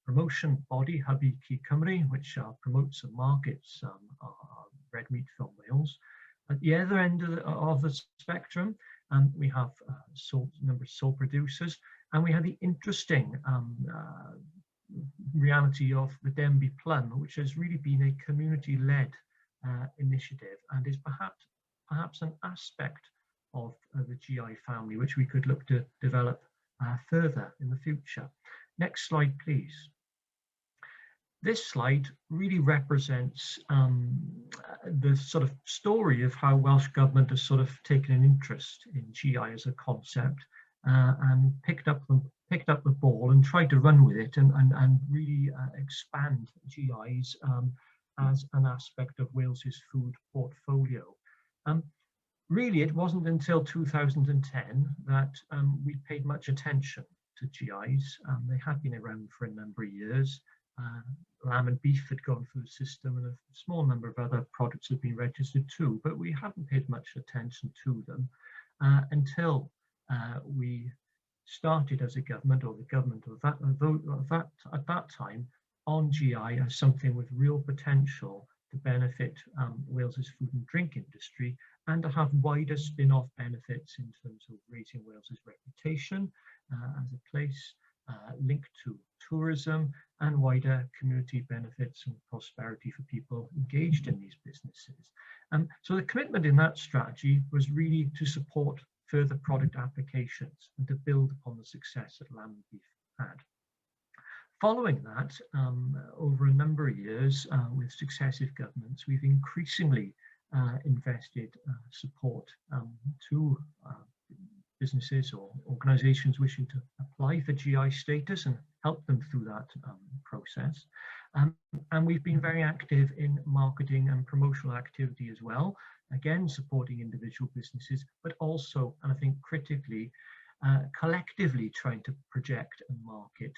promotion body, Hubby Key Cymru, which promotes and markets red meat from Wales. At the other end of the spectrum, we have a number of sole producers, and we have the interesting reality of the Denbigh plum, which has really been a community-led initiative, and is perhaps an aspect of the GI family which we could look to develop further in the future. Next slide, please. This slide really represents the sort of story of how Welsh Government has sort of taken an interest in GI as a concept and picked up the ball and tried to run with it and really expand GIs as an aspect of Wales's food portfolio. Really, it wasn't until 2010 that we paid much attention to GIs. They had been around for a number of years. Lamb and beef had gone through the system, and a small number of other products had been registered too, but we hadn't paid much attention to them until we started as a government, or the government at that time, on GI as something with real potential to benefit Wales's food and drink industry, and to have wider spin-off benefits in terms of raising Wales's reputation as a place linked to tourism and wider community benefits and prosperity for people engaged in these businesses. So the commitment in that strategy was really to support further product applications and to build upon the success that lamb and beef had. Following that, over a number of years with successive governments, we've increasingly invested support to businesses or organisations wishing to apply for GI status and help them through that process. And we've been very active in marketing and promotional activity as well, again supporting individual businesses, but also, and I think critically, collectively trying to project and market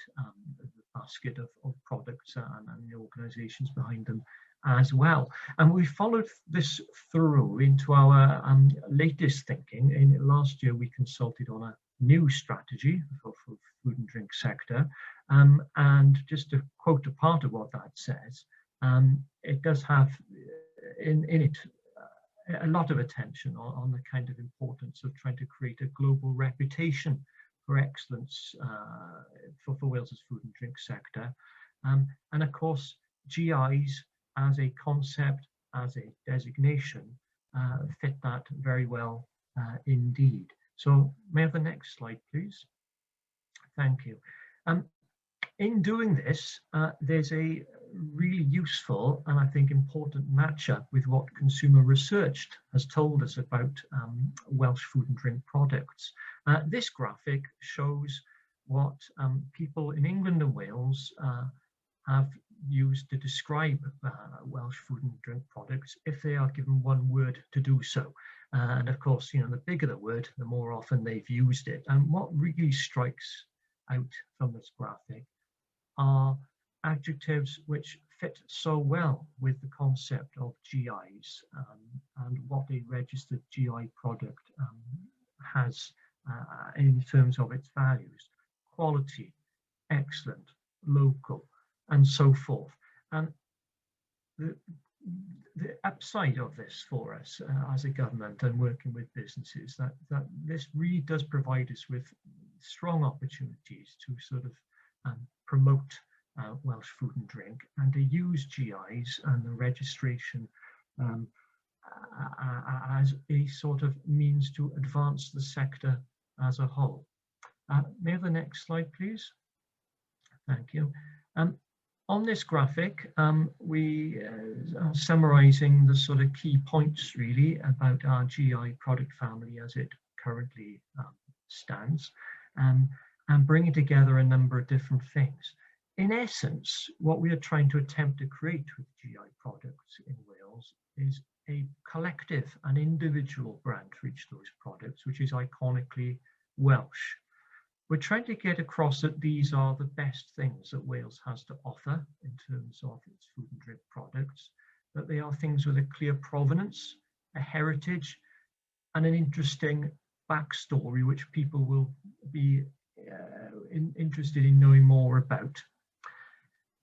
the basket of products and the organisations behind them as well. And we followed this through into our latest thinking. In last year, we consulted on a new strategy for food and drink sector. And just to quote a part of what that says, it does have in it a lot of attention on the kind of importance of trying to create a global reputation for excellence for Wales's food and drink sector. And of course, GIs as a concept, as a designation, fit that very well indeed. So may I have the next slide, please? Thank you. In doing this, there's a really useful and I think important matchup with what consumer research has told us about Welsh food and drink products. This graphic shows what people in England and Wales have used to describe Welsh food and drink products if they are given one word to do so. And of course, you know, the bigger the word, the more often they've used it. And what really strikes out from this graphic are adjectives which fit so well with the concept of GIs and what a registered GI product has in terms of its values: quality, excellent, local, and so forth. And the upside of this for us as a government and working with businesses, that this really does provide us with strong opportunities to sort of promote Welsh food and drink and to use GIs and the registration as a sort of means to advance the sector as a whole. May I have the next slide, please? Thank you. On this graphic, we are summarising the sort of key points really about our GI product family as it currently stands, and bringing together a number of different things. In essence, what we are trying to attempt to create with GI products in Wales is a collective and individual brand for each of those products, which is iconically Welsh. We're trying to get across that these are the best things that Wales has to offer in terms of its food and drink products, that they are things with a clear provenance, a heritage, and an interesting backstory, which people will be interested in knowing more about.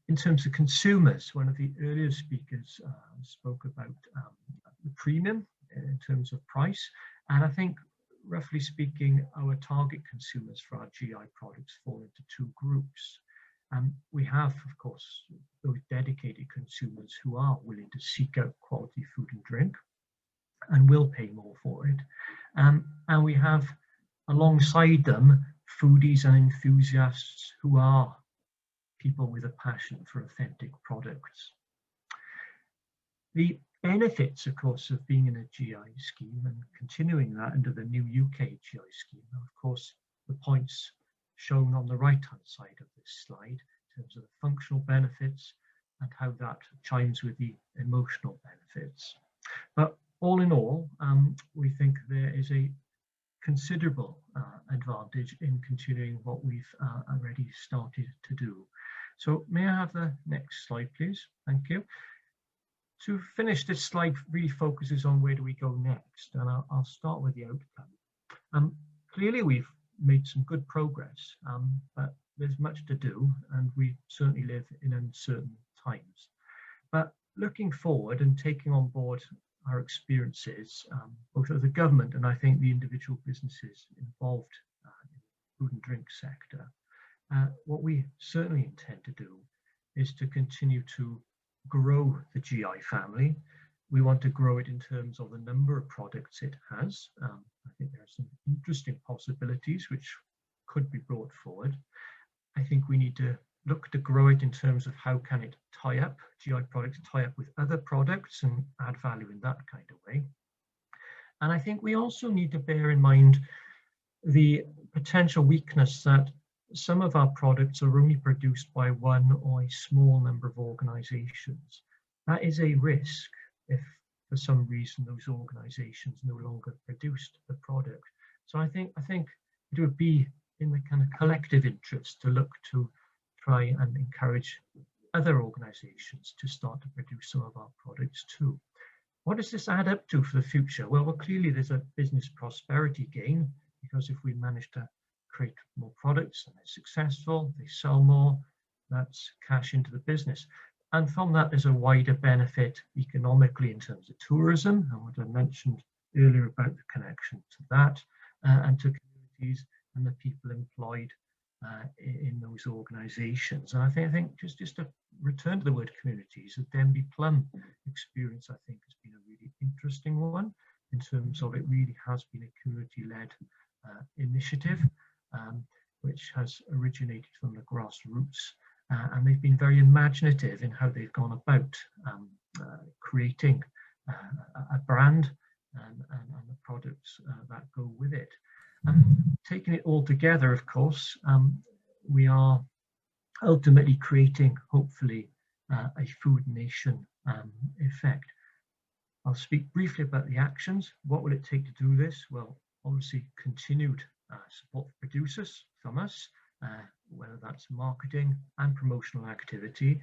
In terms of consumers, one of the earlier speakers spoke about the premium in terms of price, and I think roughly speaking, our target consumers for our GI products fall into two groups. We have, of course, those dedicated consumers who are willing to seek out quality food and drink and will pay more for it. And we have alongside them foodies and enthusiasts who are people with a passion for authentic products. The benefits, of course, of being in a GI scheme and continuing that under the new UK GI scheme are, of course, the points shown on the right-hand side of this slide in terms of the functional benefits and how that chimes with the emotional benefits. But all in all, we think there is a considerable advantage in continuing what we've already started to do. So may I have the next slide, please? Thank you. To finish, this slide really focuses on where do we go next, and I'll start with the outcome. Clearly, we've made some good progress, but there's much to do, and we certainly live in uncertain times. But looking forward and taking on board our experiences, both of the government and I think the individual businesses involved in the food and drink sector, What we certainly intend to do is to continue to grow the GI family. We want to grow it in terms of the number of products it has. I think there are some interesting possibilities which could be brought forward. I think we need to look to grow it in terms of how can it tie up, GI products tie up with other products and add value in that kind of way. And I think we also need to bear in mind the potential weakness that some of our products are only produced by one or a small number of organizations. That is a risk if for some reason those organizations no longer produced the product. So I think it would be in the kind of collective interest to look to try and encourage other organizations to start to produce some of our products too. What does this add up to for the future? Well, clearly there's a business prosperity gain, because if we manage to create more products and they're successful, they sell more, that's cash into the business. And from that, there's a wider benefit economically in terms of tourism, and what I mentioned earlier about the connection to that, and to communities and the people employed in those organizations. And I think just to return to the word communities, the Denby Plum experience, I think, has been a really interesting one in terms of it really has been a community-led initiative, which has originated from the grassroots, and they've been very imaginative in how they've gone about creating a brand and the products that go with it. Taking it all together, of course, we are ultimately creating, hopefully, a food nation effect. I'll speak briefly about the actions. What will it take to do this? Well, obviously continued support for producers from us, whether that's marketing and promotional activity.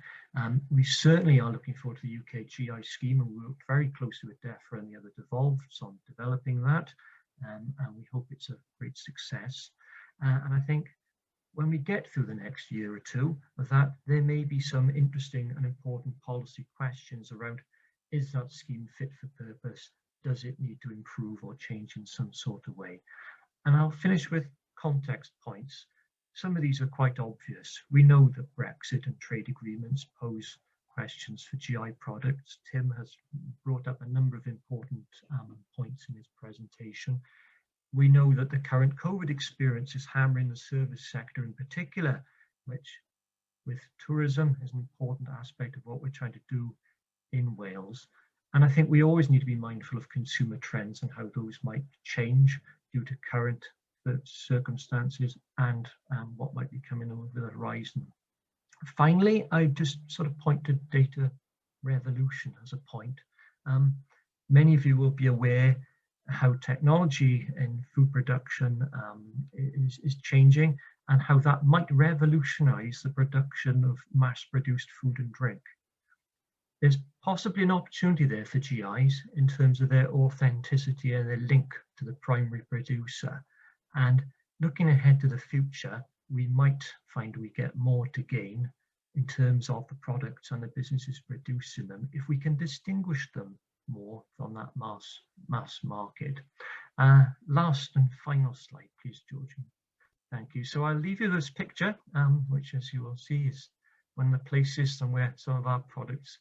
We certainly are looking forward to the UK GI scheme, and we work very closely with DEFRA and the other devolveds on developing that, and we hope it's a great success. And I think when we get through the next year or two, that there may be some interesting and important policy questions around, is that scheme fit for purpose? Does it need to improve or change in some sort of way? And I'll finish with context points. Some of these are quite obvious. We know that Brexit and trade agreements pose questions for GI products. Tim has brought up a number of important points in his presentation. We know that the current COVID experience is hammering the service sector in particular, which with tourism is an important aspect of what we're trying to do in Wales. And I think we always need to be mindful of consumer trends and how those might change due to current circumstances and what might be coming over the horizon. Finally, I just sort of point to data revolution as a point. Many of you will be aware how technology in food production is changing, and how that might revolutionize the production of mass-produced food and drink. There's possibly an opportunity there for GIs in terms of their authenticity and their link to the primary producer. And looking ahead to the future, we might find we get more to gain in terms of the products and the businesses producing them if we can distinguish them more from that mass market. Last and final slide, please, Georgie. Thank you. So I'll leave you this picture, which, as you will see, is one of the places and where some of our products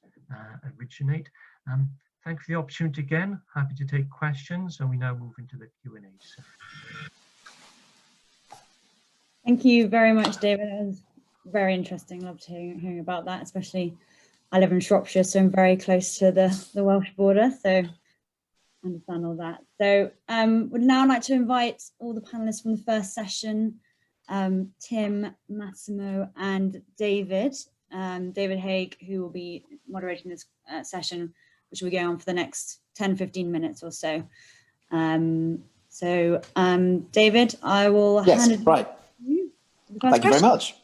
originate. Thank you for the opportunity again. Happy to take questions, and we now move into the Q&A session. Thank you very much, David. It was very interesting. Loved hearing about that, especially I live in Shropshire, so I'm very close to the Welsh border, so I understand all that. So would now like to invite all the panelists from the first session, Tim, Massimo and David Haig, who will be moderating this session, which will go on for the next 10-15 minutes or so. David, I will hand it right. to you. Thank you very much.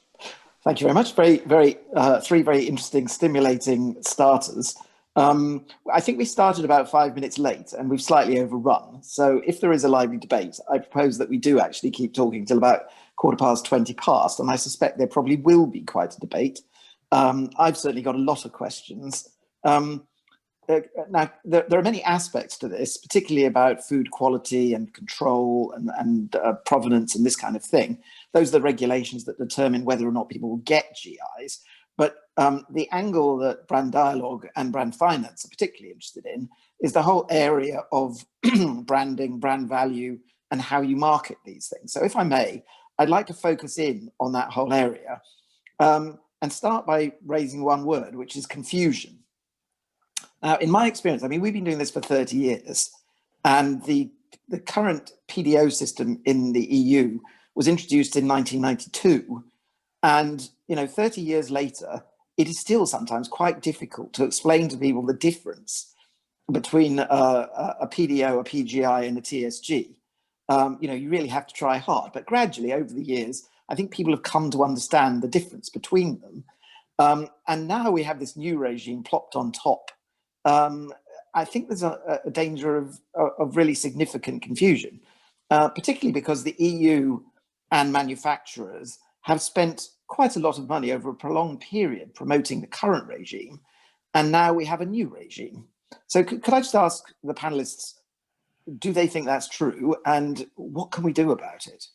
Thank you very much. Three very interesting, stimulating starters. I think we started about 5 minutes late and we've slightly overrun. So if there is a lively debate, I propose that we do actually keep talking till about 20 past, and I suspect there probably will be quite a debate. I've certainly got a lot of questions. now there are many aspects to this, particularly about food quality and control and provenance and this kind of thing. Those are the regulations that determine whether or not people will get GIs. But the angle that Brand Dialogue and Brand Finance are particularly interested in is the whole area of branding, brand value, and how you market these things. So if I may, I'd like to focus in on that whole area and start by raising one word, which is confusion. Now, in my experience, I mean, we've been doing this for 30 years, and the current PDO system in the EU was introduced in 1992. And, 30 years later, it is still sometimes quite difficult to explain to people the difference between a PDO, a PGI, and a TSG. You really have to try hard. But gradually, over the years, I think people have come to understand the difference between them. And now we have this new regime plopped on top. I think there's a danger of really significant confusion, particularly because the EU and manufacturers have spent quite a lot of money over a prolonged period promoting the current regime, and now we have a new regime. So could I just ask the panelists, do they think that's true, and what can we do about it?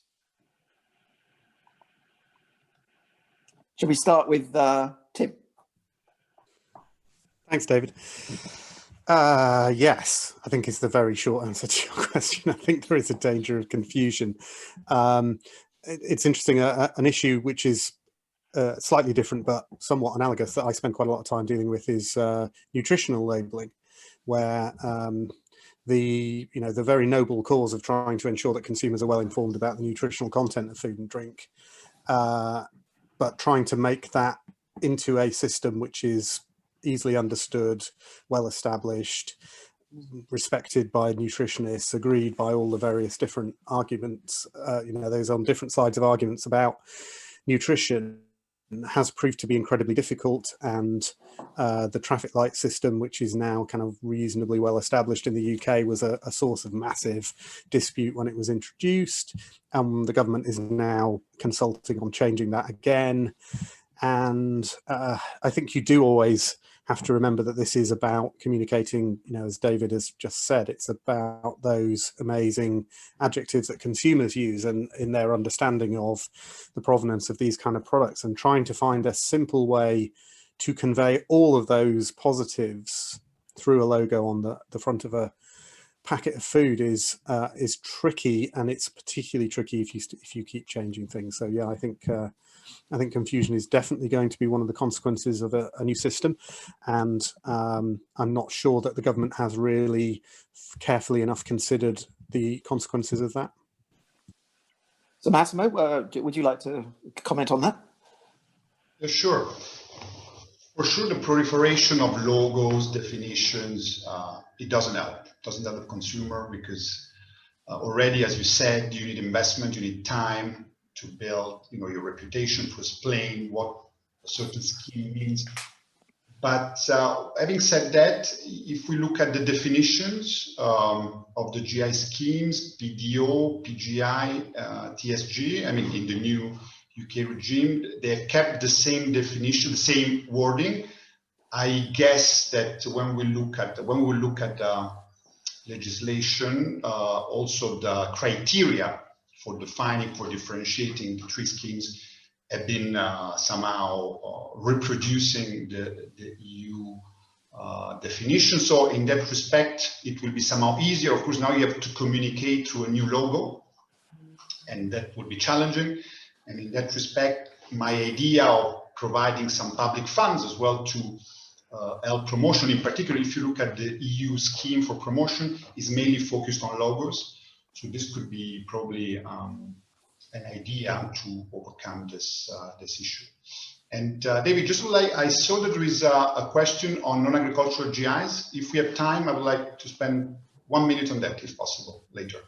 Should we start with Tim? Thanks, David. Yes, I think is the very short answer to your question. I think there is a danger of confusion. It's interesting, an issue which is slightly different but somewhat analogous that I spend quite a lot of time dealing with is nutritional labelling, where the very noble cause of trying to ensure that consumers are well informed about the nutritional content of food and drink, but trying to make that into a system which is easily understood, well established, respected by nutritionists, agreed by all the various different arguments, those on different sides of arguments about nutrition, has proved to be incredibly difficult. And the traffic light system, which is now kind of reasonably well established in the UK, was a source of massive dispute when it was introduced. The government is now consulting on changing that again. And I think you do always have to remember that this is about communicating, as David has just said, it's about those amazing adjectives that consumers use and in their understanding of the provenance of these kind of products, and trying to find a simple way to convey all of those positives through a logo on the front of a packet of food is tricky, and it's particularly tricky if you keep changing things. So yeah, I think confusion is definitely going to be one of the consequences of a new system, and I'm not sure that the government has really carefully enough considered the consequences of that. So Massimo, would you like to comment on that? Yeah, sure. For sure, the proliferation of logos, definitions, it doesn't help. It doesn't help the consumer because already, as you said, you need investment, you need time to build, your reputation, to explain what a certain scheme means. But having said that, if we look at the definitions of the GI schemes, PDO, PGI, TSG, I mean, in the new UK regime, they have kept the same definition, the same wording. I guess that when we look at legislation, also the criteria for defining, for differentiating the three schemes have been somehow reproducing the EU definition. So in that respect, it will be somehow easier. Of course, now you have to communicate through a new logo, and that would be challenging. And in that respect, my idea of providing some public funds as well to help promotion, in particular, if you look at the EU scheme for promotion, is mainly focused on logos. So this could be probably an idea to overcome this issue. And David, just like I saw that there is a question on non-agricultural GIs. If we have time, I would like to spend 1 minute on that, if possible, later.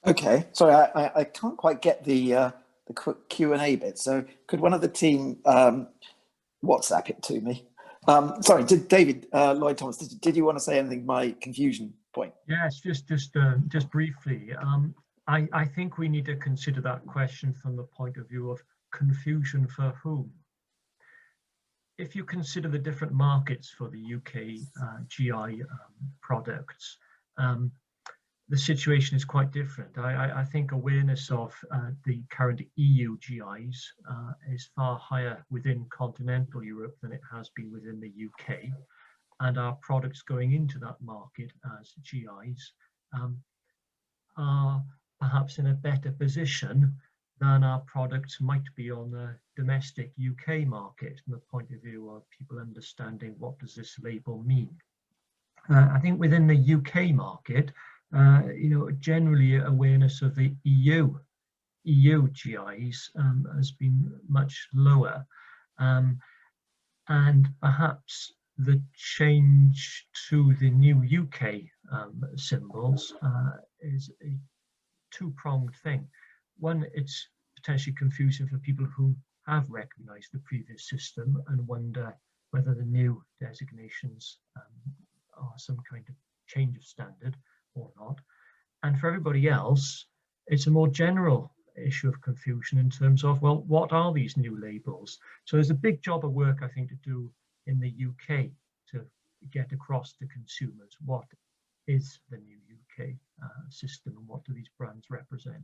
Okay, sorry, I can't quite get the quick Q&A bit. So could one of the team WhatsApp it to me? Sorry, David Lloyd Thomas, did you want to say anything? My confusion point. Yes, just briefly. I think we need to consider that question from the point of view of confusion for whom. if you consider the different markets for the UK GI products, the situation is quite different. I think awareness of the current EU GIs is far higher within continental Europe than it has been within the UK. And our products going into that market as GIs are perhaps in a better position than our products might be on the domestic UK market from the point of view of people understanding what does this label mean. I think within the UK market, generally awareness of the EU GIs has been much lower, and perhaps the change to the new UK symbols is a two-pronged thing. One, it's potentially confusing for people who have recognised the previous system and wonder whether the new designations are some kind of change of standard or not. And for everybody else, it's a more general issue of confusion in terms of, well, what are these new labels? So there's a big job of work, I think, to do in the UK to get across to consumers what is the new UK system and what do these brands represent.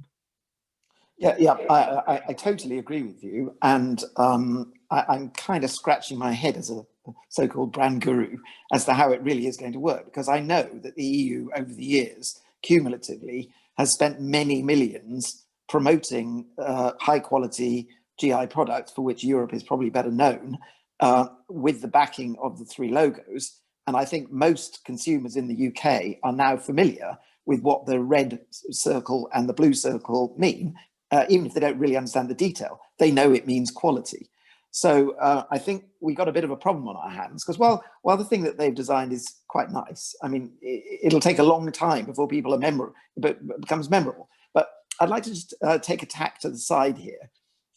Yeah, I totally agree with you, and I'm kind of scratching my head as a so-called brand guru as to how it really is going to work, because I know that the EU over the years cumulatively has spent many millions promoting high quality GI products for which Europe is probably better known, with the backing of the three logos. And I think most consumers in the UK are now familiar with what the red circle and the blue circle mean. Even if they don't really understand the detail, they know it means quality. So I think we got a bit of a problem on our hands, because while the thing that they've designed is quite nice, I mean, it'll take a long time before people are becomes memorable. But I'd like to just take a tack to the side here.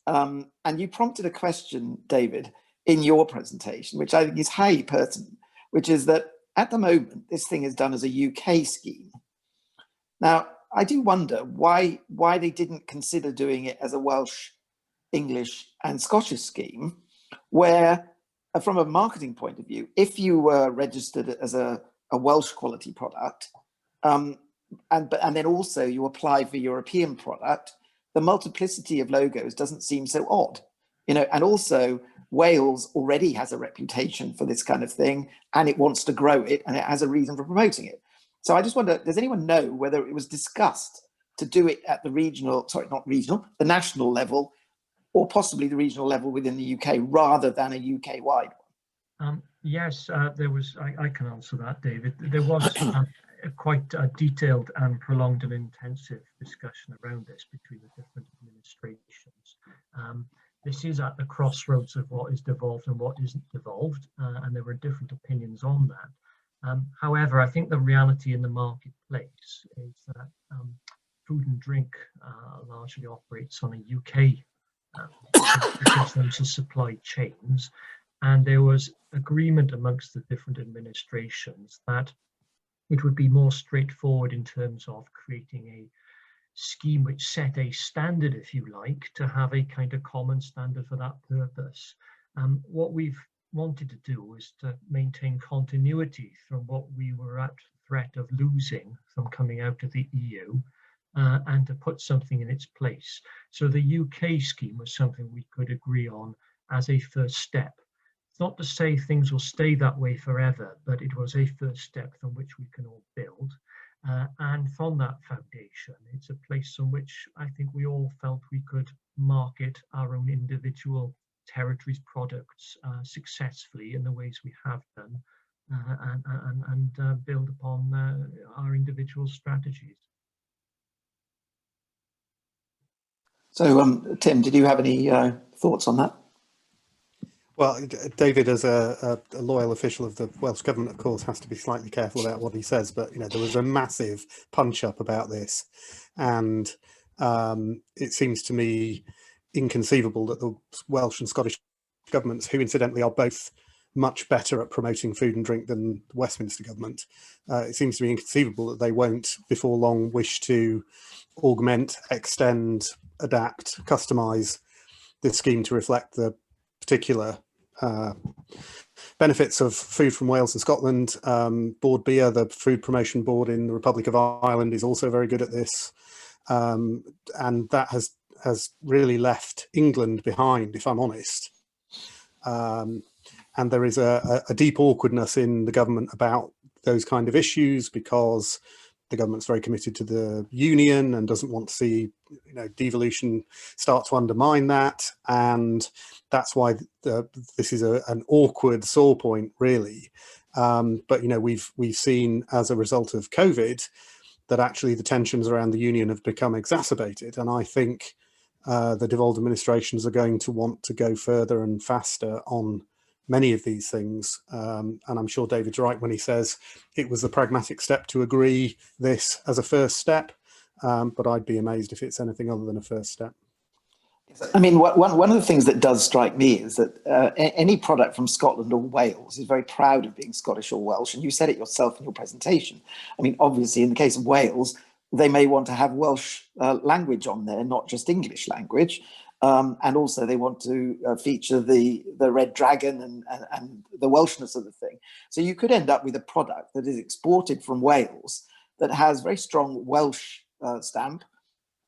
And you prompted a question, David, in your presentation, which I think is highly pertinent, which is that at the moment, this thing is done as a UK scheme. Now, I do wonder why they didn't consider doing it as a Welsh, English and Scottish scheme, where from a marketing point of view, if you were registered as a Welsh quality product, and then also you apply for European product, the multiplicity of logos doesn't seem so odd, and also Wales already has a reputation for this kind of thing, and it wants to grow it, and it has a reason for promoting it. So I just wonder, does anyone know whether it was discussed to do it at the the national level, or possibly the regional level within the UK rather than a UK-wide one? Yes, there was, I can answer that, David. There was quite a detailed and prolonged and intensive discussion around this between the different administrations. This is at the crossroads of what is devolved and what isn't devolved, and there were different opinions on that. However, I think the reality in the marketplace is that food and drink largely operates on a UK in terms of supply chains, and there was agreement amongst the different administrations that it would be more straightforward in terms of creating a scheme which set a standard, if you like, to have a kind of common standard for that purpose. What we've wanted to do is to maintain continuity from what we were at threat of losing from coming out of the EU, and to put something in its place. So the UK scheme was something we could agree on as a first step. It's not to say things will stay that way forever, but it was a first step from which we can all build. And from that foundation, it's a place on which I think we all felt we could market our own individual territories' products successfully in the ways we have done, and build upon our individual strategies. So, Tim, did you have any thoughts on that? Well, David, as a loyal official of the Welsh Government, of course, has to be slightly careful about what he says. But there was a massive punch-up about this, and it seems to me inconceivable that the Welsh and Scottish governments, who incidentally are both much better at promoting food and drink than the Westminster government, it seems to me inconceivable that they won't before long wish to augment, extend, adapt, customise this scheme to reflect the particular benefits of food from Wales and Scotland. Bord Bia, the food promotion board in the Republic of Ireland, is also very good at this. And that has really left England behind, if I'm honest. And there is a deep awkwardness in the government about those kind of issues, because the government's very committed to the union and doesn't want to see, you know, devolution start to undermine that. And that's why this is an awkward sore point, really. But, you know, we've seen as a result of COVID that actually the tensions around the union have become exacerbated. And I think the devolved administrations are going to want to go further and faster on many of these things. And I'm sure David's right when he says it was the pragmatic step to agree this as a first step, but I'd be amazed if it's anything other than a first step. I mean, one of the things that does strike me is that any product from Scotland or Wales is very proud of being Scottish or Welsh, and you said it yourself in your presentation. I mean, obviously, in the case of Wales, they may want to have Welsh language on there, not just English language. And also they want to feature the red dragon and the Welshness of the thing. So you could end up with a product that is exported from Wales that has very strong Welsh stamp,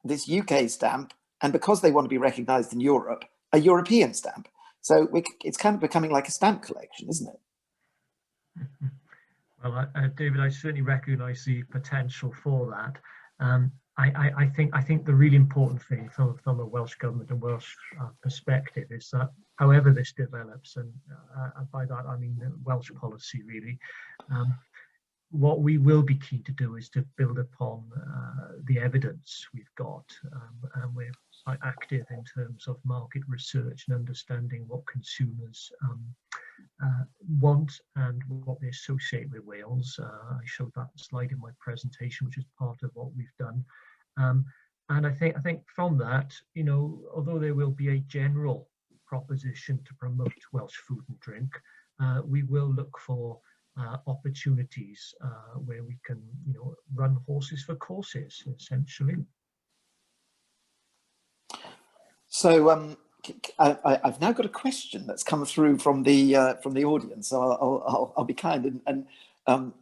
this UK stamp, and because they want to be recognised in Europe, a European stamp. So it's kind of becoming like a stamp collection, isn't it? Well, David, I certainly recognise the potential for that. I think the really important thing from a Welsh government and Welsh perspective is that however this develops, and by that I mean the Welsh policy really, what we will be keen to do is to build upon the evidence we've got, and we're quite active in terms of market research and understanding what consumers want and what they associate with Wales. I showed that slide in my presentation, which is part of what we've done. And I think from that, you know, although there will be a general proposition to promote Welsh food and drink, we will look for opportunities where we can, you know, run horses for courses, essentially. So I've now got a question that's come through from the audience. So I'll be kind and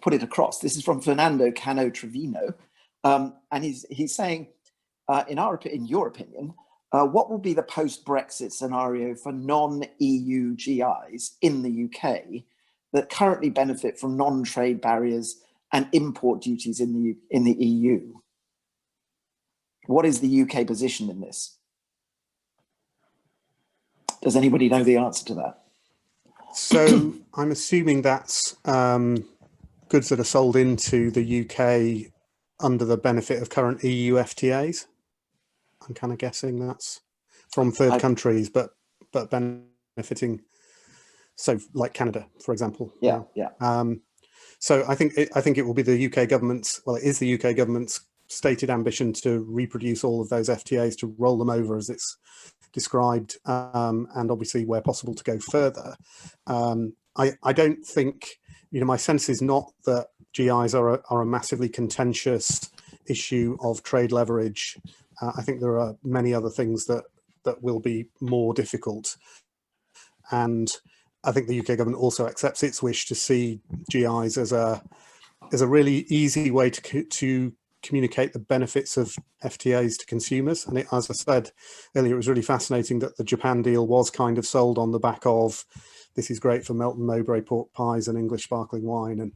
put it across. This is from Fernando Cano Trevino, and he's saying, in your opinion, what will be the post-Brexit scenario for non-EU GIs in the UK that currently benefit from non-trade barriers and import duties in the EU? What is the UK position in this? Does anybody know the answer to that? So I'm assuming that's goods that are sold into the UK under the benefit of current EU FTAs. I'm kind of guessing that's from third countries, but benefiting, so like Canada, for example. Yeah. So I think it will be the UK government's, well, it is the UK government's stated ambition to reproduce all of those FTAs, to roll them over as it's described, and obviously where possible to go further. I don't think, you know, my sense is not that GIs are a massively contentious issue of trade leverage. I think there are many other things that will be more difficult. And I think the UK government also accepts its wish to see GIs as a really easy way to communicate the benefits of FTAs to consumers. And as I said earlier, it was really fascinating that the Japan deal was kind of sold on the back of, this is great for Melton Mowbray pork pies and English sparkling wine. And,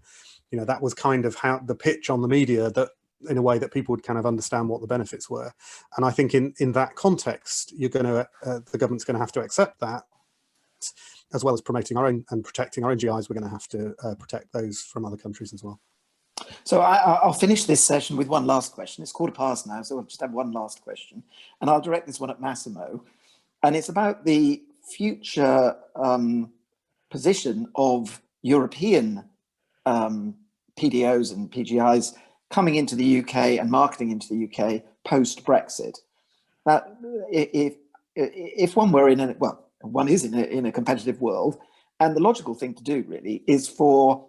you know, that was kind of how the pitch on the media, that in a way that people would kind of understand what the benefits were. And I think in that context, you're going to, the government's going to have to accept that, as well as promoting our own and protecting our own GIs. We're going to have to protect those from other countries as well. So I'll finish this session with one last question. It's 1:15 now, so I'll just have one last question. And I'll direct this one at Massimo. And it's about the future position of European PDOs and PGIs coming into the UK and marketing into the UK post-Brexit. Now, if one were one is in a competitive world, and the logical thing to do really is for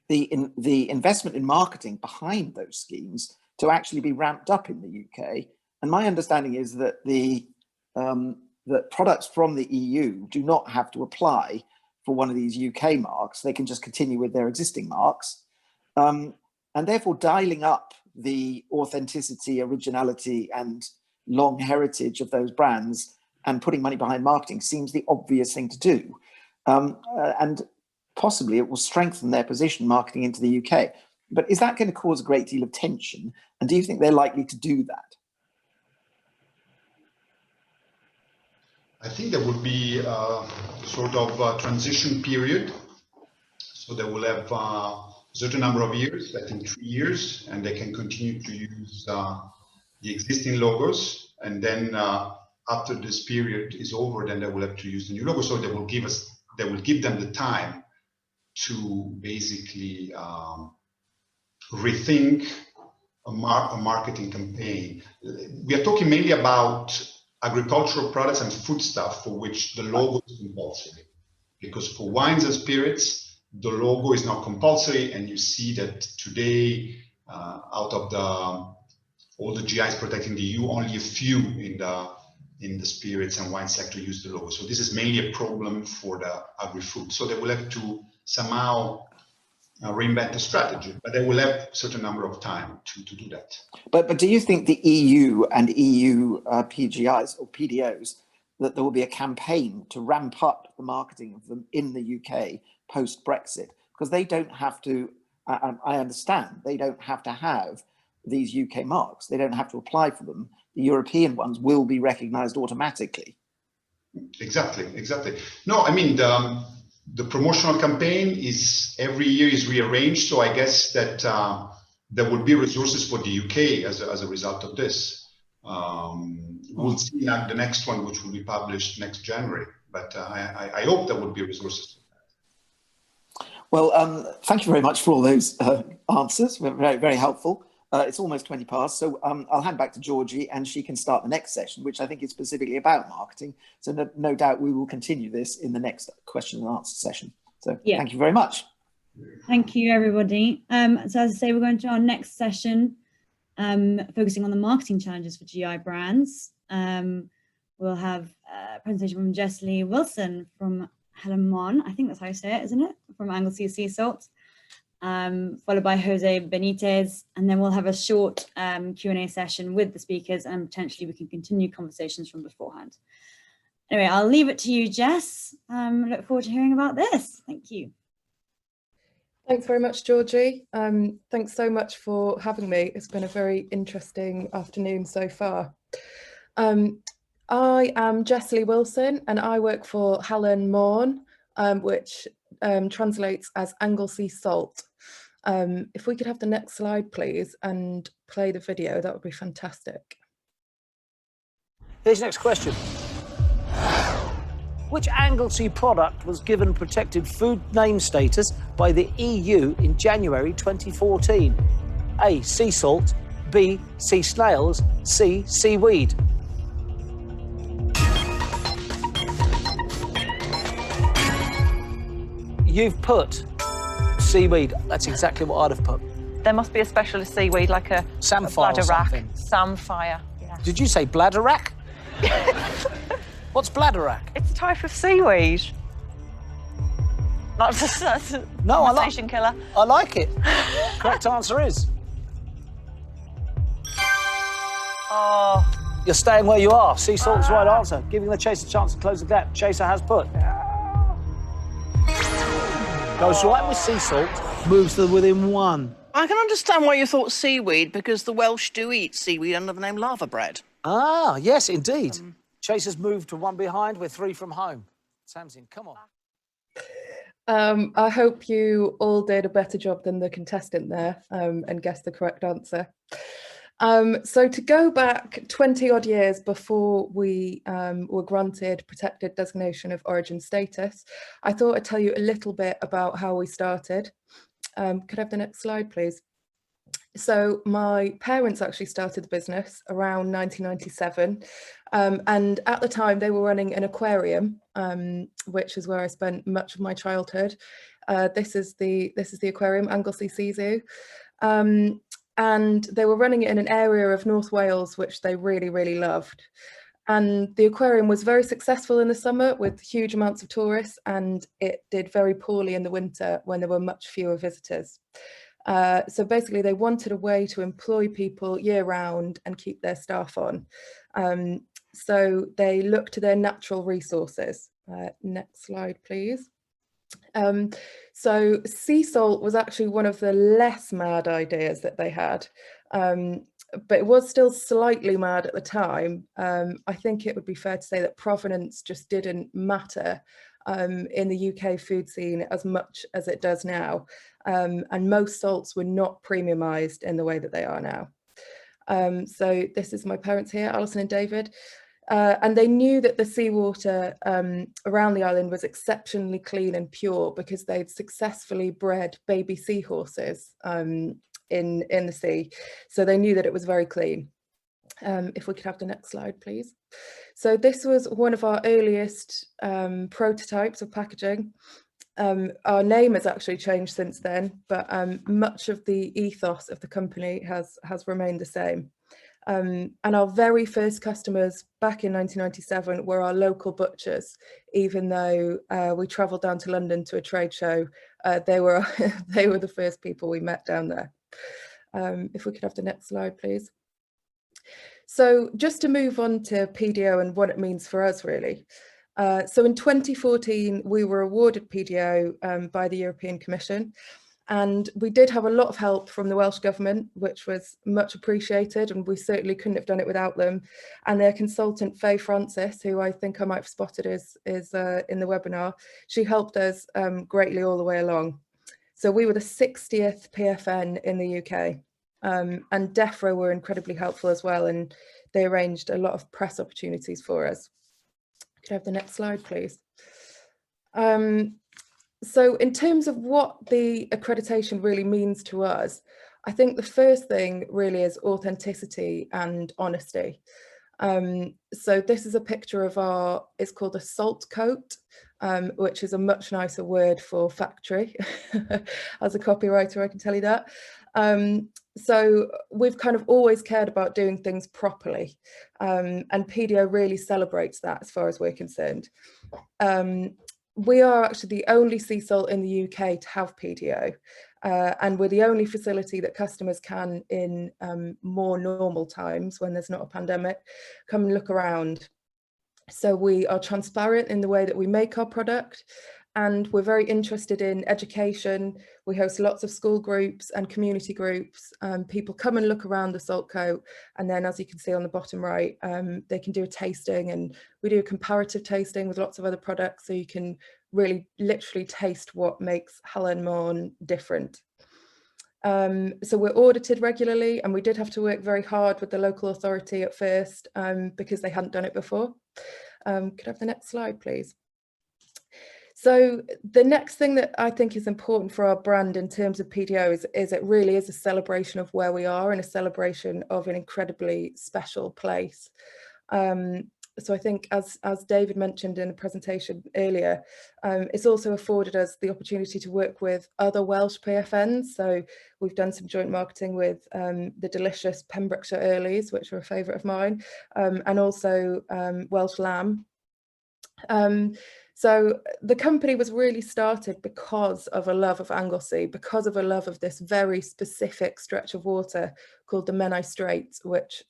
the investment in marketing behind those schemes to actually be ramped up in the UK. And my understanding is that the that products from the EU do not have to apply for one of these UK marks. They can just continue with their existing marks. And therefore dialing up the authenticity, originality, and long heritage of those brands and putting money behind marketing seems the obvious thing to do. And possibly it will strengthen their position marketing into the UK. But is that going to cause a great deal of tension? And do you think they're likely to do that? I think there would be a sort of a transition period. So they will have a certain number of years, I think 3 years, and they can continue to use the existing logos. And then after this period is over, then they will have to use the new logo. So they will give them the time to basically rethink a marketing campaign. We are talking mainly about agricultural products and foodstuff for which the logo is compulsory. Because for wines and spirits, the logo is not compulsory, and you see that today, out of all the GIs protecting the EU, only a few in the spirits and wine sector use the logo. So this is mainly a problem for the agri-food. So they will have to somehow reinvent the strategy, but they will have a certain number of time to do that. But do you think the EU and EU PGIs or PDOs, that there will be a campaign to ramp up the marketing of them in the UK post-Brexit? Because they don't have to, I understand, they don't have to have these UK marks. They don't have to apply for them. The European ones will be recognised automatically. Exactly. No, I mean, the promotional campaign is every year is rearranged. So I guess that there will be resources for the UK as a result of this. We'll see the next one, which will be published next January. But I hope there will be resources. Well, thank you very much for all those answers. Very, very helpful. It's almost 20 past, so I'll hand back to Georgie and she can start the next session, which I think is specifically about marketing. So no doubt we will continue this in the next question and answer session. So yeah. Thank you very much. Thank you, everybody. So as I say, we're going to our next session, focusing on the marketing challenges for GI brands. We'll have a presentation from Jessie Wilson from Helen Mon, I think that's how you say it, isn't it? From Anglesey Sea Salt. Followed by Jose Benitez, and then we'll have a short Q&A session with the speakers, and potentially we can continue conversations from beforehand. Anyway, I'll leave it to you, Jess. Look forward to hearing about this. Thank you. Thanks very much, Georgie. Thanks so much for having me. It's been a very interesting afternoon so far. I am Jessie Wilson, and I work for Helen Mon, which translates as Anglesey Salt. If we could have the next slide, please, and play the video, that would be fantastic. Here's the next question. Which Anglesey product was given protected food name status by the EU in January 2014? A, sea salt, B, sea snails, C, seaweed. You've put seaweed. That's exactly what I'd have put. There must be a specialist seaweed, like a samphire or something. Samphire. Yeah. Did you say bladderwrack? What's bladderwrack? It's a type of seaweed. That's a conversation killer. I like it. Correct answer is. Oh. You're staying where you are. Sea salt's the right answer. Giving the chaser a chance to close the gap. Chaser has put. Goes right with sea salt, moves to within one. I can understand why you thought seaweed, because the Welsh do eat seaweed under the name lava bread. Ah, yes, indeed. Chaser's moved to one behind, we're 3 from home. Samson, come on. I hope you all did a better job than the contestant there and guessed the correct answer. So to go back 20 odd years before we were granted protected designation of origin status, I thought I'd tell you a little bit about how we started. Could I have the next slide, please? So my parents actually started the business around 1997, and at the time they were running an aquarium, which is where I spent much of my childhood. This is the aquarium, Anglesey Sea Zoo. And they were running it in an area of North Wales which they really, really loved. And the aquarium was very successful in the summer with huge amounts of tourists, and it did very poorly in the winter when there were much fewer visitors. So basically they wanted a way to employ people year round and keep their staff on. So they looked to their natural resources. Next slide, please. So sea salt was actually one of the less mad ideas that they had. But it was still slightly mad at the time. I think it would be fair to say that provenance just didn't matter in the UK food scene as much as it does now. And most salts were not premiumised in the way that they are now. So this is my parents here, Alison and David. And they knew that the seawater around the island was exceptionally clean and pure because they'd successfully bred baby seahorses in the sea. So they knew that it was very clean. If we could have the next slide, please. So this was one of our earliest prototypes of packaging. Our name has actually changed since then, but much of the ethos of the company has remained the same. And our very first customers back in 1997 were our local butchers. Even though we travelled down to London to a trade show, they were the first people we met down there. If we could have the next slide, please. So just to move on to PDO and what it means for us, really. So in 2014, we were awarded PDO by the European Commission. And we did have a lot of help from the Welsh Government, which was much appreciated, and we certainly couldn't have done it without them. And their consultant, Faye Francis, who I think I might have spotted is in the webinar, she helped us greatly all the way along. So we were the 60th PFN in the UK, and DEFRA were incredibly helpful as well, and they arranged a lot of press opportunities for us. Could I have the next slide, please? So in terms of what the accreditation really means to us, I think the first thing really is authenticity and honesty. So this is a picture of it's called a salt coat, which is a much nicer word for factory. As a copywriter, I can tell you that. So we've kind of always cared about doing things properly, and PDO really celebrates that as far as we're concerned. We are actually the only sea salt in the UK to have PDO, and we're the only facility that customers can, in more normal times when there's not a pandemic, come and look around. So we are transparent in the way that we make our product, and we're very interested in education. We host lots of school groups and community groups. People come and look around the salt coat, and then, as you can see on the bottom right, they can do a tasting, and we do a comparative tasting with lots of other products, so you can really literally taste what makes Hallan Morn different. So we're audited regularly, and we did have to work very hard with the local authority at first because they hadn't done it before. Could I have the next slide, please? So the next thing that I think is important for our brand in terms of PDO is it really is a celebration of where we are and a celebration of an incredibly special place. So I think, as David mentioned in the presentation earlier, it's also afforded us the opportunity to work with other Welsh PFNs. So we've done some joint marketing with the delicious Pembrokeshire Earlies, which are a favourite of mine, and also Welsh Lamb. So the company was really started because of a love of Anglesey, because of a love of this very specific stretch of water called the Menai Strait, which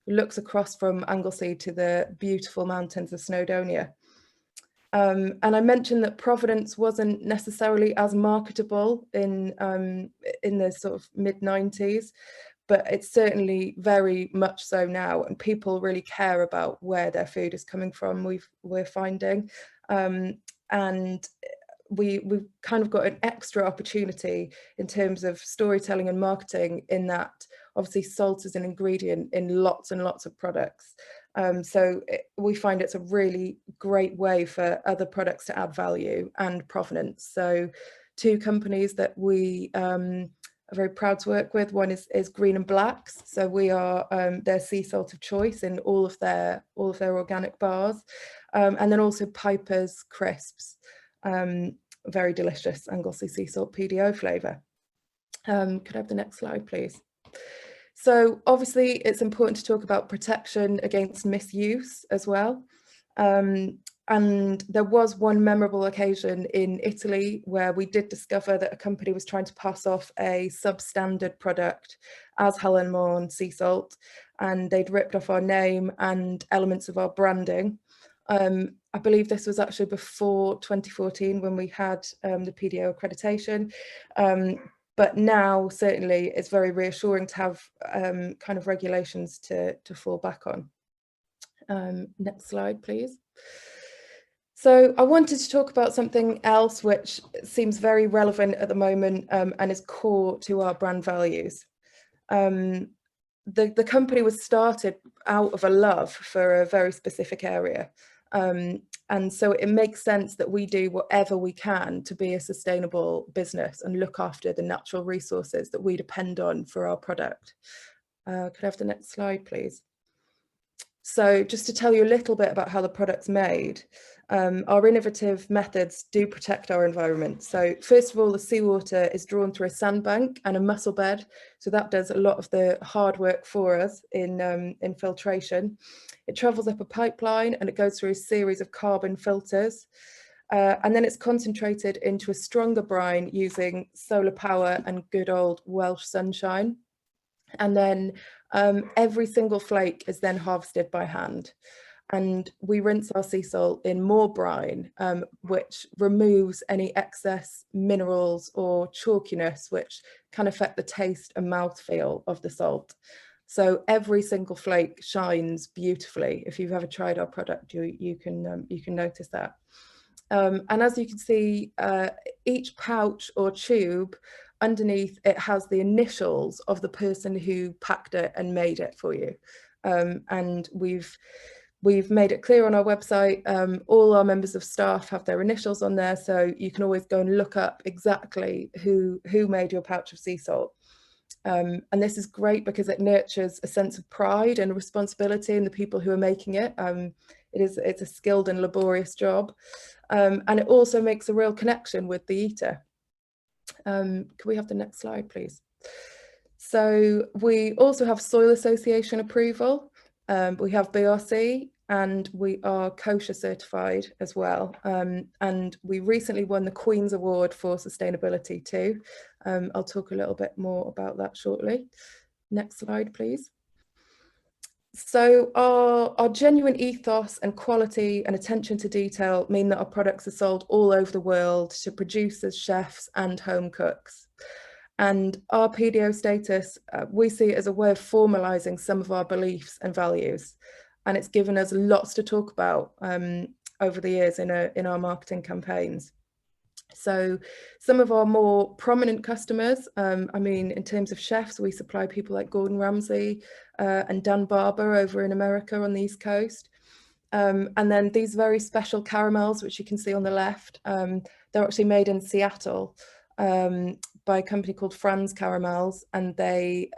looks across from Anglesey to the beautiful mountains of Snowdonia. And I mentioned that provenance wasn't necessarily as marketable in the sort of mid-90s, but it's certainly very much so now, and people really care about where their food is coming from, we're finding. And we've kind of got an extra opportunity in terms of storytelling and marketing, in that obviously salt is an ingredient in lots and lots of products. So we find it's a really great way for other products to add value and provenance. So two companies that we are very proud to work with, one is Green and Blacks. So we are their sea salt of choice in all of their organic bars. And then also Piper's Crisps, very delicious Anglesey sea salt PDO flavour. Could I have the next slide, please? So obviously it's important to talk about protection against misuse as well. And there was one memorable occasion in Italy where we did discover that a company was trying to pass off a substandard product as Hallenmorn sea salt, and they'd ripped off our name and elements of our branding. I believe this was actually before 2014 when we had the PDO accreditation. But now certainly it's very reassuring to have kind of regulations to fall back on. Next slide, please. So I wanted to talk about something else which seems very relevant at the moment and is core to our brand values. The company was started out of a love for a very specific area. And so it makes sense that we do whatever we can to be a sustainable business and look after the natural resources that we depend on for our product. Could I have the next slide, please? So just to tell you a little bit about how the product's made, our innovative methods do protect our environment. So first of all, the seawater is drawn through a sandbank and a mussel bed. So that does a lot of the hard work for us in filtration. It travels up a pipeline and it goes through a series of carbon filters. And then it's concentrated into a stronger brine using solar power and good old Welsh sunshine. And then every single flake is then harvested by hand. And we rinse our sea salt in more brine, which removes any excess minerals or chalkiness, which can affect the taste and mouthfeel of the salt. So every single flake shines beautifully. If you've ever tried our product, you can notice that. And as you can see, each pouch or tube underneath it has the initials of the person who packed it and made it for you. And we've made it clear on our website, all our members of staff have their initials on there, so you can always go and look up exactly who made your pouch of sea salt. And this is great because it nurtures a sense of pride and responsibility in the people who are making it. It's a skilled and laborious job. And it also makes a real connection with the eater. Can we have the next slide, please? So we also have Soil Association approval. We have BRC and we are kosher certified as well. And we recently won the Queen's Award for Sustainability too. I'll talk a little bit more about that shortly. Next slide, please. So our genuine ethos and quality and attention to detail mean that our products are sold all over the world to producers, chefs and home cooks. And our PDO status, we see it as a way of formalising some of our beliefs and values. And it's given us lots to talk about over the years in our marketing campaigns. So some of our more prominent customers, I mean, in terms of chefs, we supply people like Gordon Ramsay and Dan Barber over in America on the East Coast. And then these very special caramels, which you can see on the left, they're actually made in Seattle by a company called Franz Caramels, and they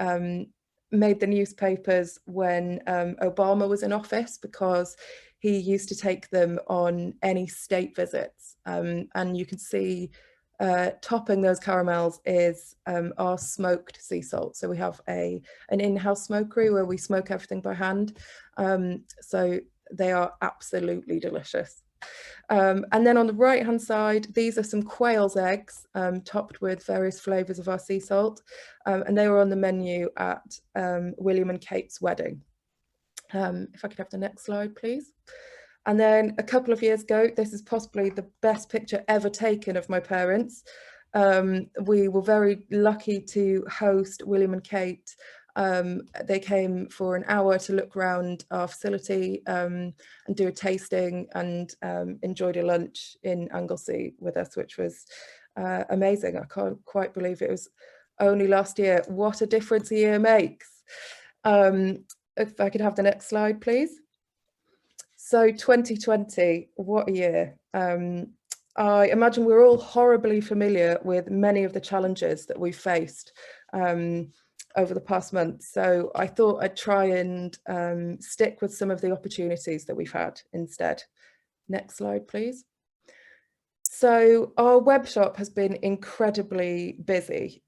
made the newspapers when Obama was in office because he used to take them on any state visits. And you can see topping those caramels is our smoked sea salt. So we have an in-house smokery where we smoke everything by hand. So they are absolutely delicious. And then on the right hand side, these are some quail's eggs topped with various flavours of our sea salt, and they were on the menu at William and Kate's wedding. If I could have the next slide, please. And then a couple of years ago, this is possibly the best picture ever taken of my parents. We were very lucky to host William and Kate. They came for an hour to look around our facility and do a tasting, and enjoyed a lunch in Anglesey with us, which was amazing. I can't quite believe it was only last year. What a difference a year makes. If I could have the next slide, please. So 2020, what a year. I imagine we're all horribly familiar with many of the challenges that we've faced over the past month. So I thought I'd try and stick with some of the opportunities that we've had instead. Next slide, please. So our web shop has been incredibly busy.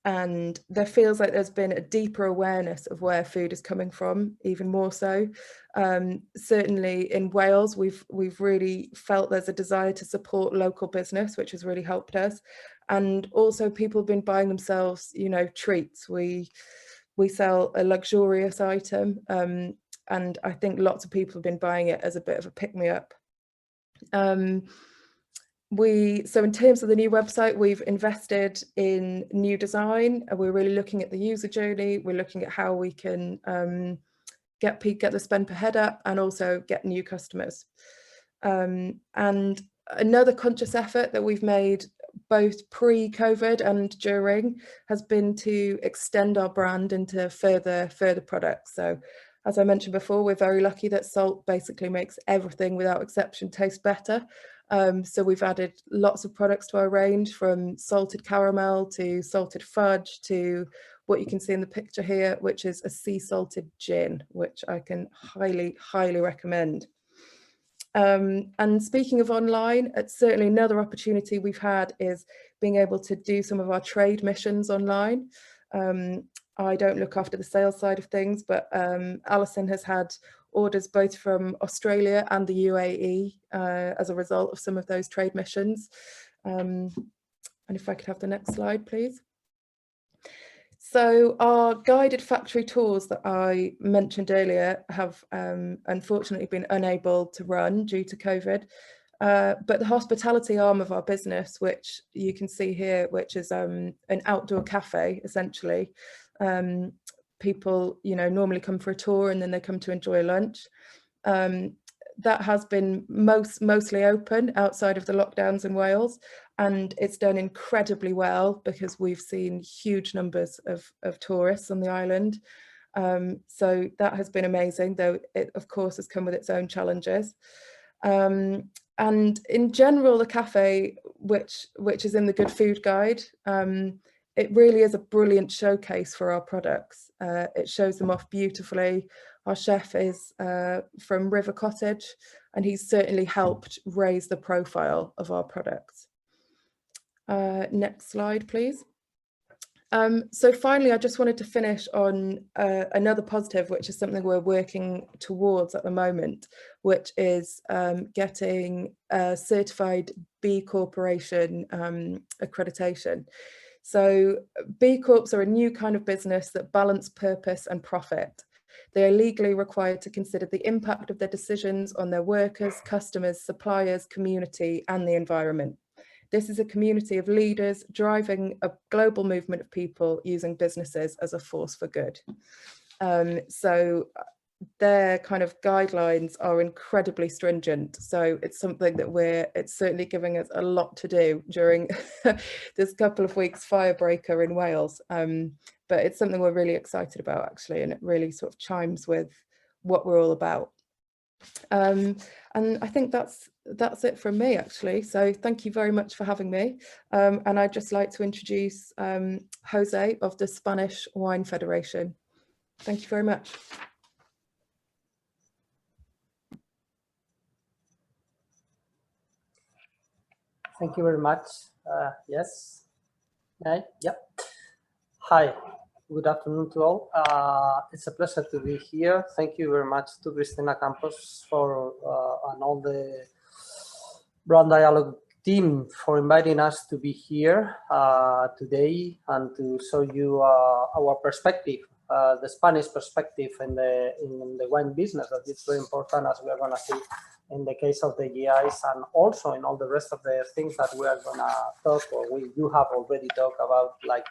and there feels like there's been a deeper awareness of where food is coming from, even more so. Certainly in Wales, we've really felt there's a desire to support local business, which has really helped us. And also people have been buying themselves, you know, treats. We sell a luxurious item, and I think lots of people have been buying it as a bit of a pick-me-up. So in terms of the new website, we've invested in new design, and we're really looking at the user journey. We're looking at how we can get the spend per head up and also get new customers. And another conscious effort that we've made both pre-COVID and during has been to extend our brand into further products. So as I mentioned before, we're very lucky that salt basically makes everything without exception taste better. So we've added lots of products to our range, from salted caramel to salted fudge to what you can see in the picture here, which is a sea salted gin, which I can highly recommend. And speaking of online, it's certainly another opportunity we've had is being able to do some of our trade missions online. I don't look after the sales side of things, but Alison has had orders both from Australia and the UAE as a result of some of those trade missions. And if I could have the next slide, please. So our guided factory tours that I mentioned earlier have unfortunately been unable to run due to COVID. But the hospitality arm of our business, which you can see here, which is an outdoor cafe, essentially. People, you know, normally come for a tour and then they come to enjoy lunch. That has been mostly open outside of the lockdowns in Wales, and it's done incredibly well because we've seen huge numbers of tourists on the island. So that has been amazing, though it of course has come with its own challenges. And in general, the cafe, which is in the Good Food Guide, it really is a brilliant showcase for our products. It shows them off beautifully. Our chef is from River Cottage, and he's certainly helped raise the profile of our products. Next slide, please. So finally, I just wanted to finish on another positive, which is something we're working towards at the moment, which is getting a certified B Corporation accreditation. So B Corps are a new kind of business that balance purpose and profit. They are legally required to consider the impact of their decisions on their workers, customers, suppliers, community, and the environment. This is a community of leaders driving a global movement of people using businesses as a force for good. So their kind of guidelines are incredibly stringent. So it's something that it's certainly giving us a lot to do during this couple of weeks firebreaker in Wales. But it's something we're really excited about, actually, and it really sort of chimes with what we're all about. And I think that's it from me, actually. So thank you very much for having me. And I'd just like to introduce Jose of the Spanish Wine Federation. Thank you very much. Thank you very much. Yes. Yep. Hi. Good afternoon to all. It's a pleasure to be here. Thank you very much to Cristina Campos for and all the Brand Dialogue team for inviting us to be here today and to show you our perspective, the Spanish perspective in the wine business. That is very important, as we are going to see in the case of the GIs, and also in all the rest of the things that we are going to talk, or you have already talked about, like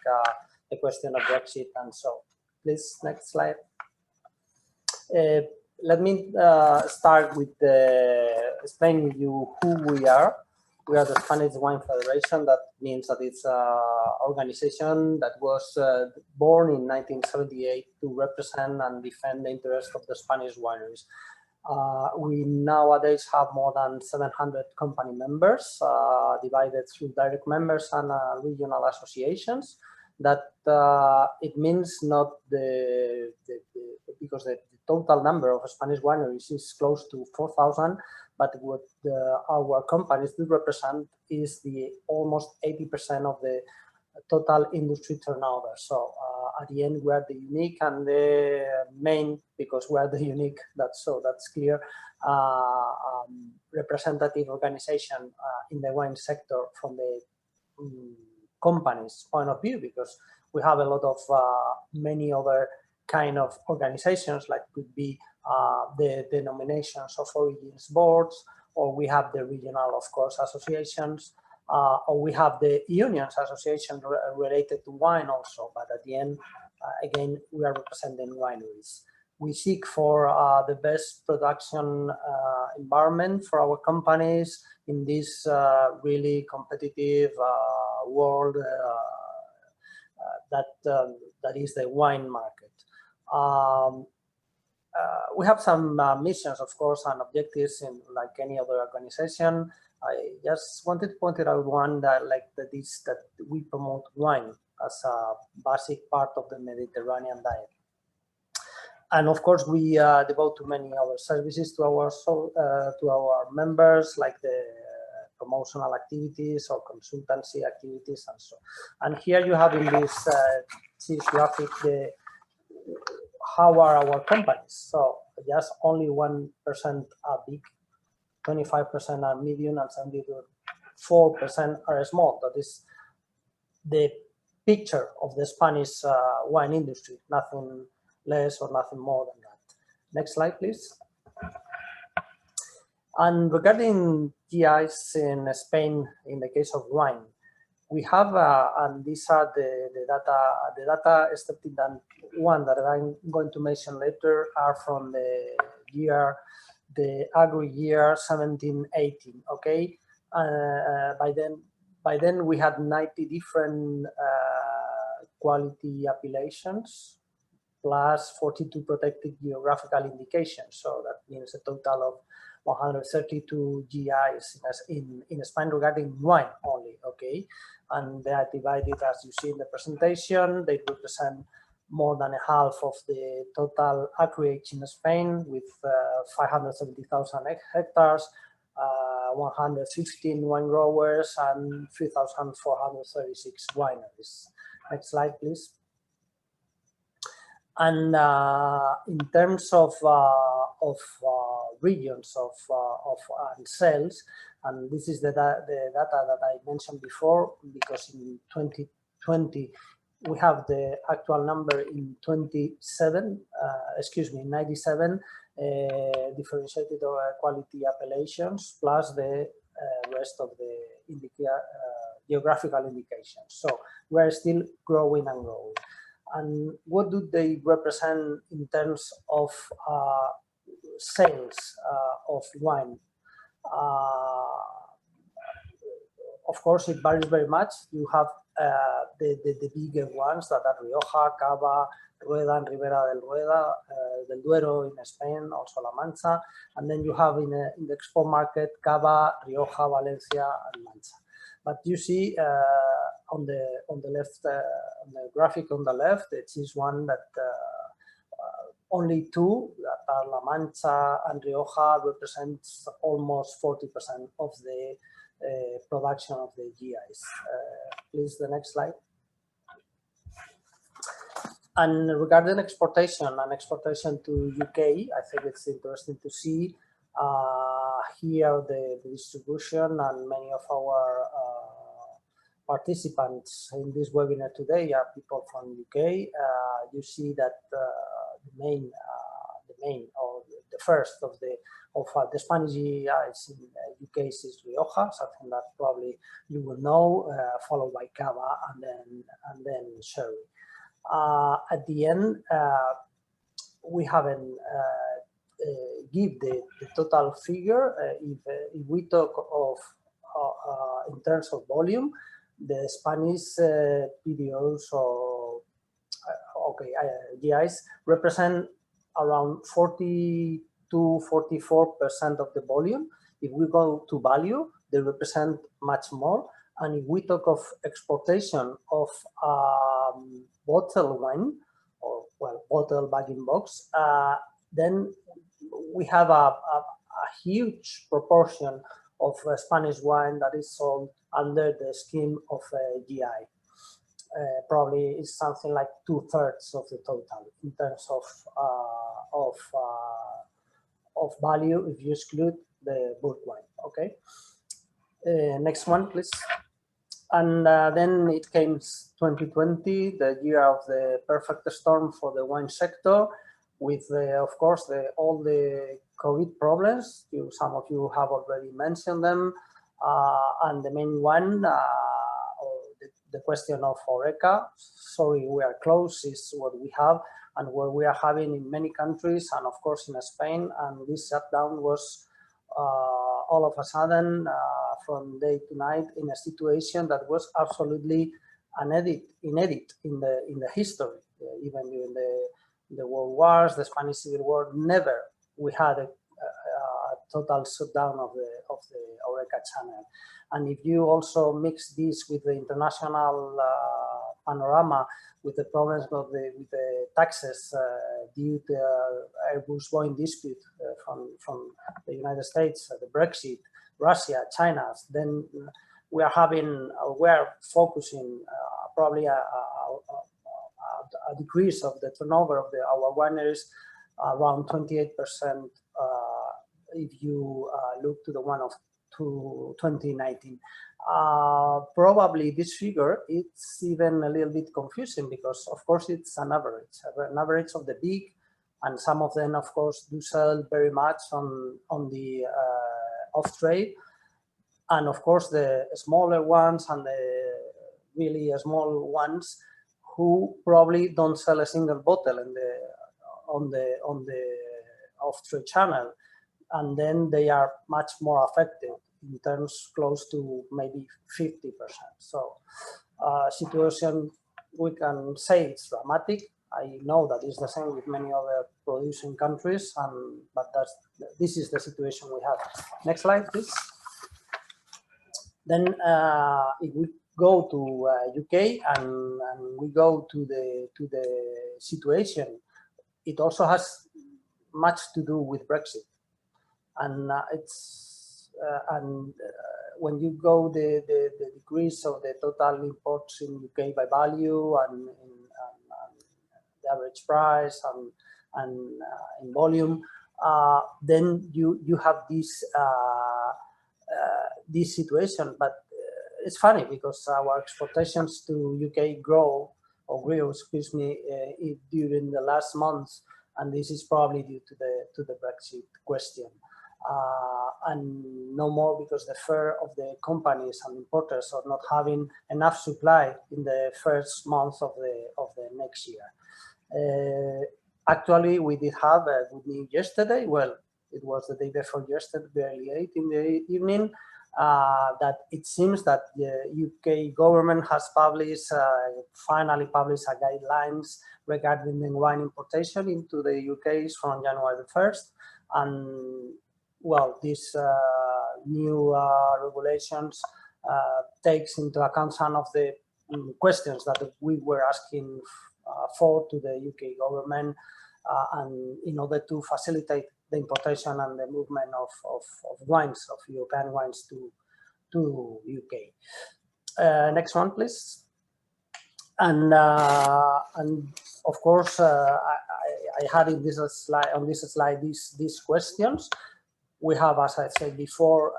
the question of Brexit and so. Please, next slide. Let me start with explaining you who we are. We are the Spanish Wine Federation. That means that it's an organization that was born in 1978 to represent and defend the interests of the Spanish wineries. We nowadays have more than 700 company members, divided through direct members and regional associations. That it means not because the total number of Spanish wineries is close to 4,000, but what our companies do represent is the almost 80% of the total industry turnover. So at the end, we are the unique and the main, because we are the unique, that's clear, representative organization in the wine sector from the company's point of view, because we have a lot of many other kind of organizations, like could be the denominations of origins boards, or we have the regional, of course, associations, or we have the unions association related to wine also. But at the end, again, we are representing wineries. We seek for the best production environment for our companies in this really competitive world that is the wine market. We have some missions, of course, and objectives in like any other organization. I just wanted to point out one that is that we promote wine as a basic part of the Mediterranean diet. And of course, we devote to many other services to our members, like the promotional activities or consultancy activities and so. And here you have in this graphic how are our companies. So just only 1% are big, 25% are medium, and 74% are small. That is the picture of the Spanish wine industry, nothing less or nothing more than that. Next slide, please. And regarding GIs in Spain, in the case of wine, we have, and these are the data excepting that one that I'm going to mention later are from the agri year 17-18, okay? By then we had 90 different quality appellations, plus 42 protected geographical indications. So that means a total of 132 GIs in Spain regarding wine only, okay? And they are divided, as you see in the presentation. They represent more than a half of the total acreage in Spain, with 570,000 hectares, 115 wine growers, and 3,436 wineries. Next slide, please. And in terms of regions and sales, and this is the data that I mentioned before, because in 2020 we have the actual number in 97 differentiated quality appellations, plus the rest of the geographical indications. So we're still growing and growing. And what do they represent in terms of sales of wine? Of course, it varies very much. You have the bigger ones that are Rioja, Cava, Rueda, and Ribera del Rueda, del Duero in Spain, also La Mancha. And then you have in the export market, Cava, Rioja, Valencia, and Mancha. But you see on the left, on the graphic on the left, it is one that only two, that are La Mancha and Rioja, represents almost 40% of the production of the GIs. Please, the next slide. And regarding exportation to UK, I think it's interesting to see here the distribution, and many of our participants in this webinar today are people from UK. You see that the main or the first of the Spanish GIs in UK is Rioja, something that probably you will know, followed by Cava, and then Sherry. At the end, we haven't give the total figure. If we talk of in terms of volume, the Spanish PDOs or GIs represent around 40 to 44% of the volume. If we go to value, they represent much more. And if we talk of exportation of bottled wine, or bottle bag-in-box, then we have a huge proportion of Spanish wine that is sold under the scheme of GI. probably is something like 2/3 of the total in terms of value if you exclude the bulk wine. Okay. Next one, please. And then it came 2020, the year of the perfect storm for the wine sector, with of course all the COVID problems. Some of you have already mentioned them, and the main one, the question of HoReCa. Sorry, we are closed is what we have, and what we are having in many countries, and of course in Spain. And this shutdown was all of a sudden, from day to night, in a situation that was absolutely inedit in the history. Even during the world wars, the Spanish Civil War, never we had a total shutdown of the HoReCa channel. And if you also mix this with the international panorama, with the problems with the taxes due to Airbus Boeing dispute from the United States, the Brexit, Russia, China, then we are focusing probably a decrease of the turnover of our wineries around 28% if you look to the one of 2019. Probably this figure, it's even a little bit confusing because of course it's an average of the big, and some of them of course do sell very much on the off trade, and of course the smaller ones and the really small ones who probably don't sell a single bottle on the off trade channel, and then they are much more affected in terms close to maybe 50%. So situation, we can say it's dramatic. I know that it's the same with many other producing countries, but this is the situation we have. Next slide, please. Then if we go to UK and we go to the situation, it also has much to do with Brexit, and when you go the decrease of the total imports in UK by value and the average price and in volume, then you have this this situation. But it's funny because our exportations to UK grew, excuse me, during the last months, and this is probably due to the Brexit question. And no more because the fear of the companies and importers are not having enough supply in the first month of the next year. Actually, we did have a good news yesterday. Well, it was the day before yesterday, very late in the evening, that it seems that the UK government has finally published guidelines regarding the wine importation into the UK from January the 1st. And well, these new regulations takes into account some of the questions that we were asking for to the UK government, and in order to facilitate the importation and the movement of wines, of European wines to UK. Next one, please. And of course, I had in this slide, these questions. We have, as I said before,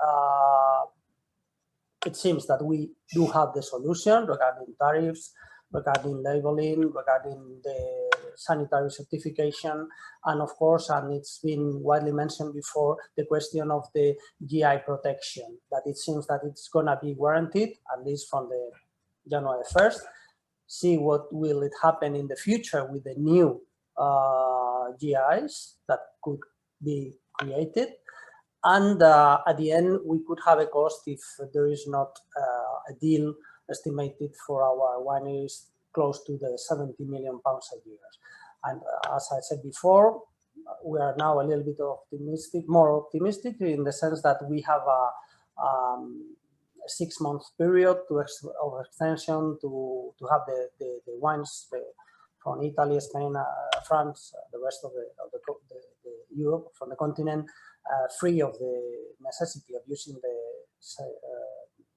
it seems that we do have the solution regarding tariffs, regarding labeling, regarding the sanitary certification, and of course, and it's been widely mentioned before, the question of the GI protection, that it seems that it's going to be guaranteed, at least from the January 1st. See what will it happen in the future with the new GIs that could be created. And at the end, we could have a cost if there is not a deal estimated for our wineries close to the £70 million a year. And as I said before, we are now a little bit more optimistic in the sense that we have a 6-month period of extension to have the wines from Italy, Spain, France, the rest of the Europe, from the continent, free of the necessity of using the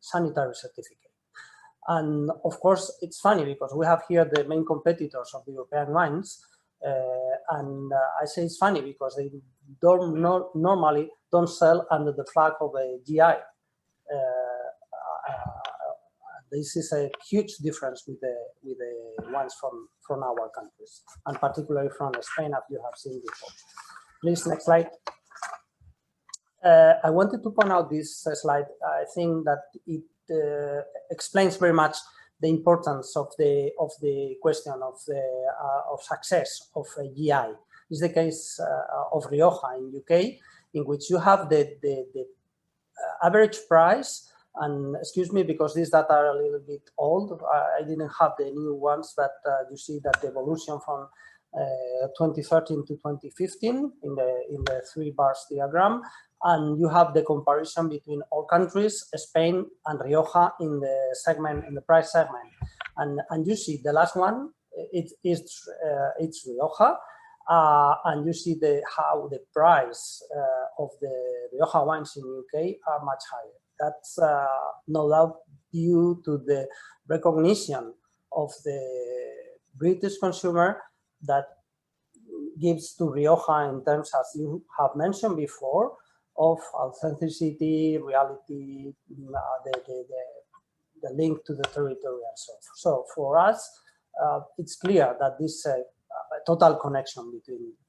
sanitary certificate. And of course, it's funny because we have here the main competitors of the European wines. And I say it's funny because they normally don't sell under the flag of a GI. This is a huge difference with the wines from our countries, and particularly from Spain, as you have seen before. Please, next slide. I wanted to point out this slide. I think that it explains very much the importance of the question of success of a GI. It's the case of Rioja in UK, in which you have the average price. And excuse me, because these data are a little bit old. I didn't have the new ones, but you see that the evolution from 2013 to 2015 in the 3 bars diagram, and you have the comparison between all countries, Spain and Rioja in the segment, in the price segment, and you see the last one, it's Rioja, and you see how the price of the Rioja wines in UK are much higher. That's no doubt due to the recognition of the British consumer that gives to Rioja in terms, as you have mentioned before, of authenticity, reality, the link to the territory and so forth. So for us, it's clear that this a total connection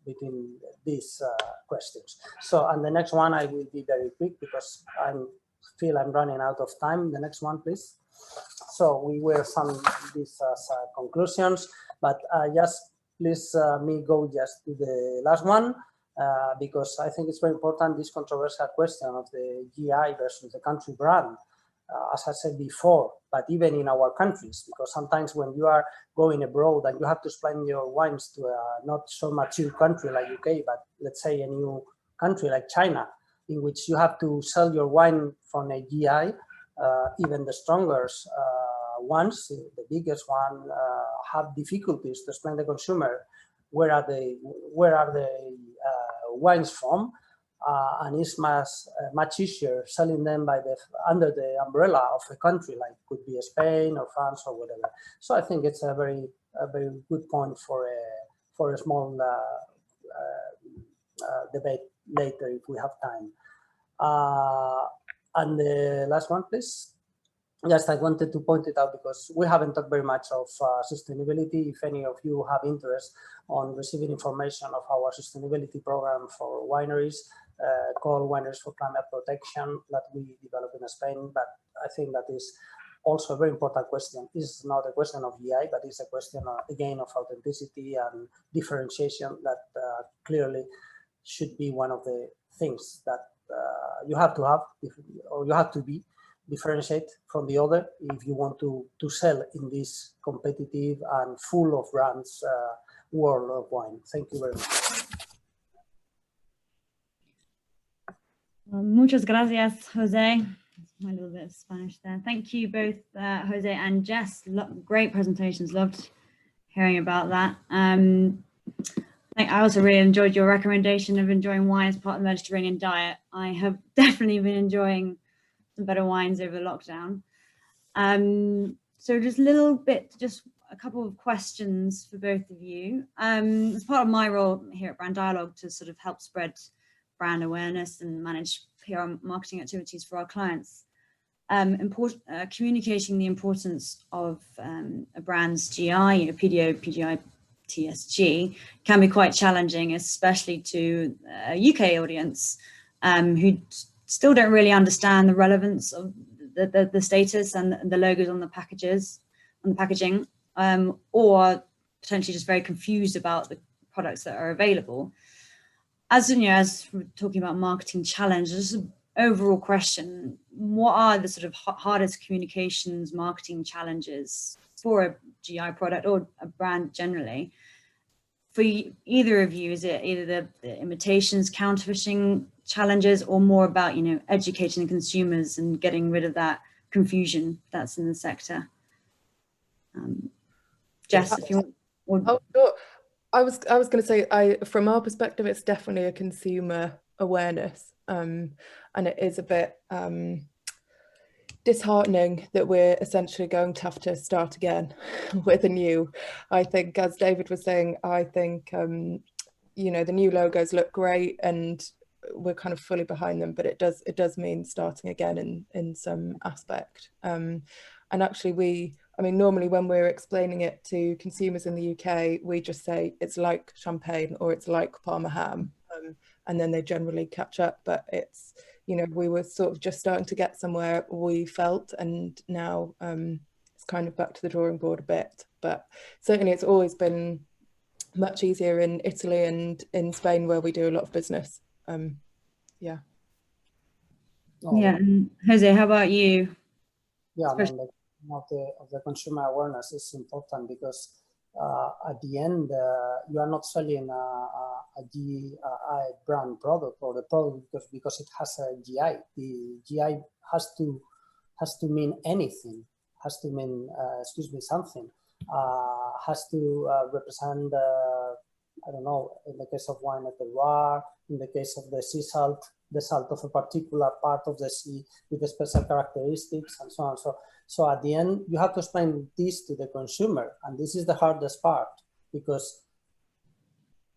between these questions. So, and the next one, I will be very quick because I feel I'm running out of time. The next one, please. So we were some these as conclusions, but just please me go just to the last one because I think it's very important, this controversial question of the GI versus the country brand. As I said before, but even in our countries, because sometimes when you are going abroad and you have to explain your wines to a not so mature country like UK, but let's say a new country like China, in which you have to sell your wine from a GI, even the strongest ones, the biggest one, have difficulties to explain to the consumer where are the wines from. And it's much easier selling them under the umbrella of a country like could be Spain or France or whatever. So I think it's a very good point for a small debate later if we have time. And the last one, please. Just I wanted to point it out because we haven't talked very much of sustainability. If any of you have interest on receiving information of our sustainability program for wineries, called Wineries for Climate Protection that we developed in Spain, but I think that is also a very important question. It's not a question of GI, but it's a question, again, of authenticity and differentiation that clearly should be one of the things that you have to have, or you have to be differentiate from the other if you want to sell in this competitive and full of brands world of wine. Thank you very much. Muchas gracias, Jose. My little bit of Spanish there. Thank you both, Jose and Jess. Great presentations. Loved hearing about that. I also really enjoyed your recommendation of enjoying wine as part of the Mediterranean diet. I have definitely been enjoying some better wines over lockdown. So just a couple of questions for both of you. As part of my role here at Brand Dialogue to sort of help spread brand awareness and manage PR marketing activities for our clients, communicating the importance of a brand's GI, PDO, PGI, TSG, can be quite challenging, especially to a UK audience who still don't really understand the relevance of the status and the logos on the packaging, or potentially just very confused about the products that are available. As we're talking about marketing challenges, an overall question: what are the sort of hardest communications marketing challenges for a GI product or a brand generally? For either of you, is it either the imitations, counterfeiting challenges, or more about educating consumers and getting rid of that confusion that's in the sector? Jess, if you want. Oh, sure. I was going to say, from our perspective, it's definitely a consumer awareness, and it is a bit. disheartening that we're essentially going to have to start again with a new. I think, as David was saying, I think you know, the new logos look great and we're kind of fully behind them, but it does mean starting again in some aspect. And actually I mean, normally when we're explaining it to consumers in the UK, we just say it's like champagne or it's like Parma ham, and then they generally catch up. But it's, you know, we were sort of just starting to get somewhere, we felt, and now it's kind of back to the drawing board a bit. But certainly it's always been much easier in Italy and in Spain, where we do a lot of business. Yeah. Yeah, and Jose, how about you? Yeah, I mean, of the consumer awareness is important because at the end you are not selling a GI brand product or the product because it has a GI. The GI has to mean anything, has to mean something, has to represent I don't know, in the case of wine, a terroir, in the case of the sea salt, the salt of a particular part of the sea with the special characteristics and so on. So at the end, you have to explain this to the consumer, and this is the hardest part because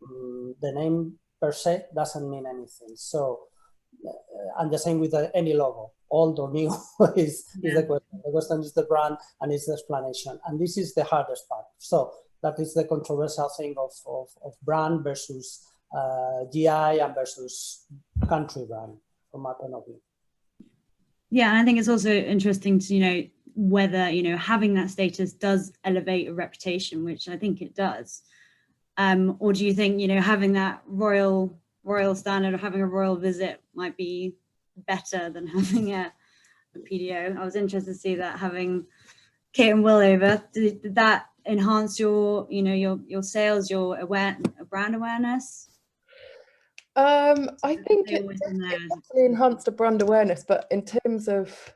the name per se doesn't mean anything. So, and the same with any logo, old or new is the question. The question is the brand and it's the explanation, and this is the hardest part. So that is the controversial thing of brand versus GI and versus country brand from my point of view. Yeah, and I think it's also interesting to, you know, whether, you know, having that status does elevate a reputation, which I think it does. Or do you think, you know, having that royal standard or having a royal visit might be better than having a PDO? I was interested to see that, having Kate and Will over. Did that enhance your, you know, your sales, your brand awareness? I think it definitely enhanced the brand awareness, but in terms of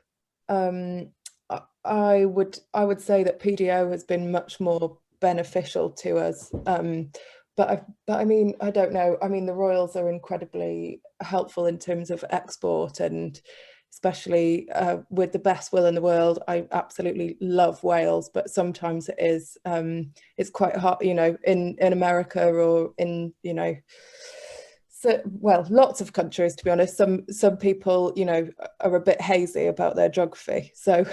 I would say that PDO has been much more beneficial to us. But I mean, I don't know. I mean, the royals are incredibly helpful in terms of export, and especially with the best will in the world. I absolutely love Wales, but sometimes it is it's quite hard, you know, in America or in, you know, so, well, lots of countries, to be honest. Some people, you know, are a bit hazy about their geography. So,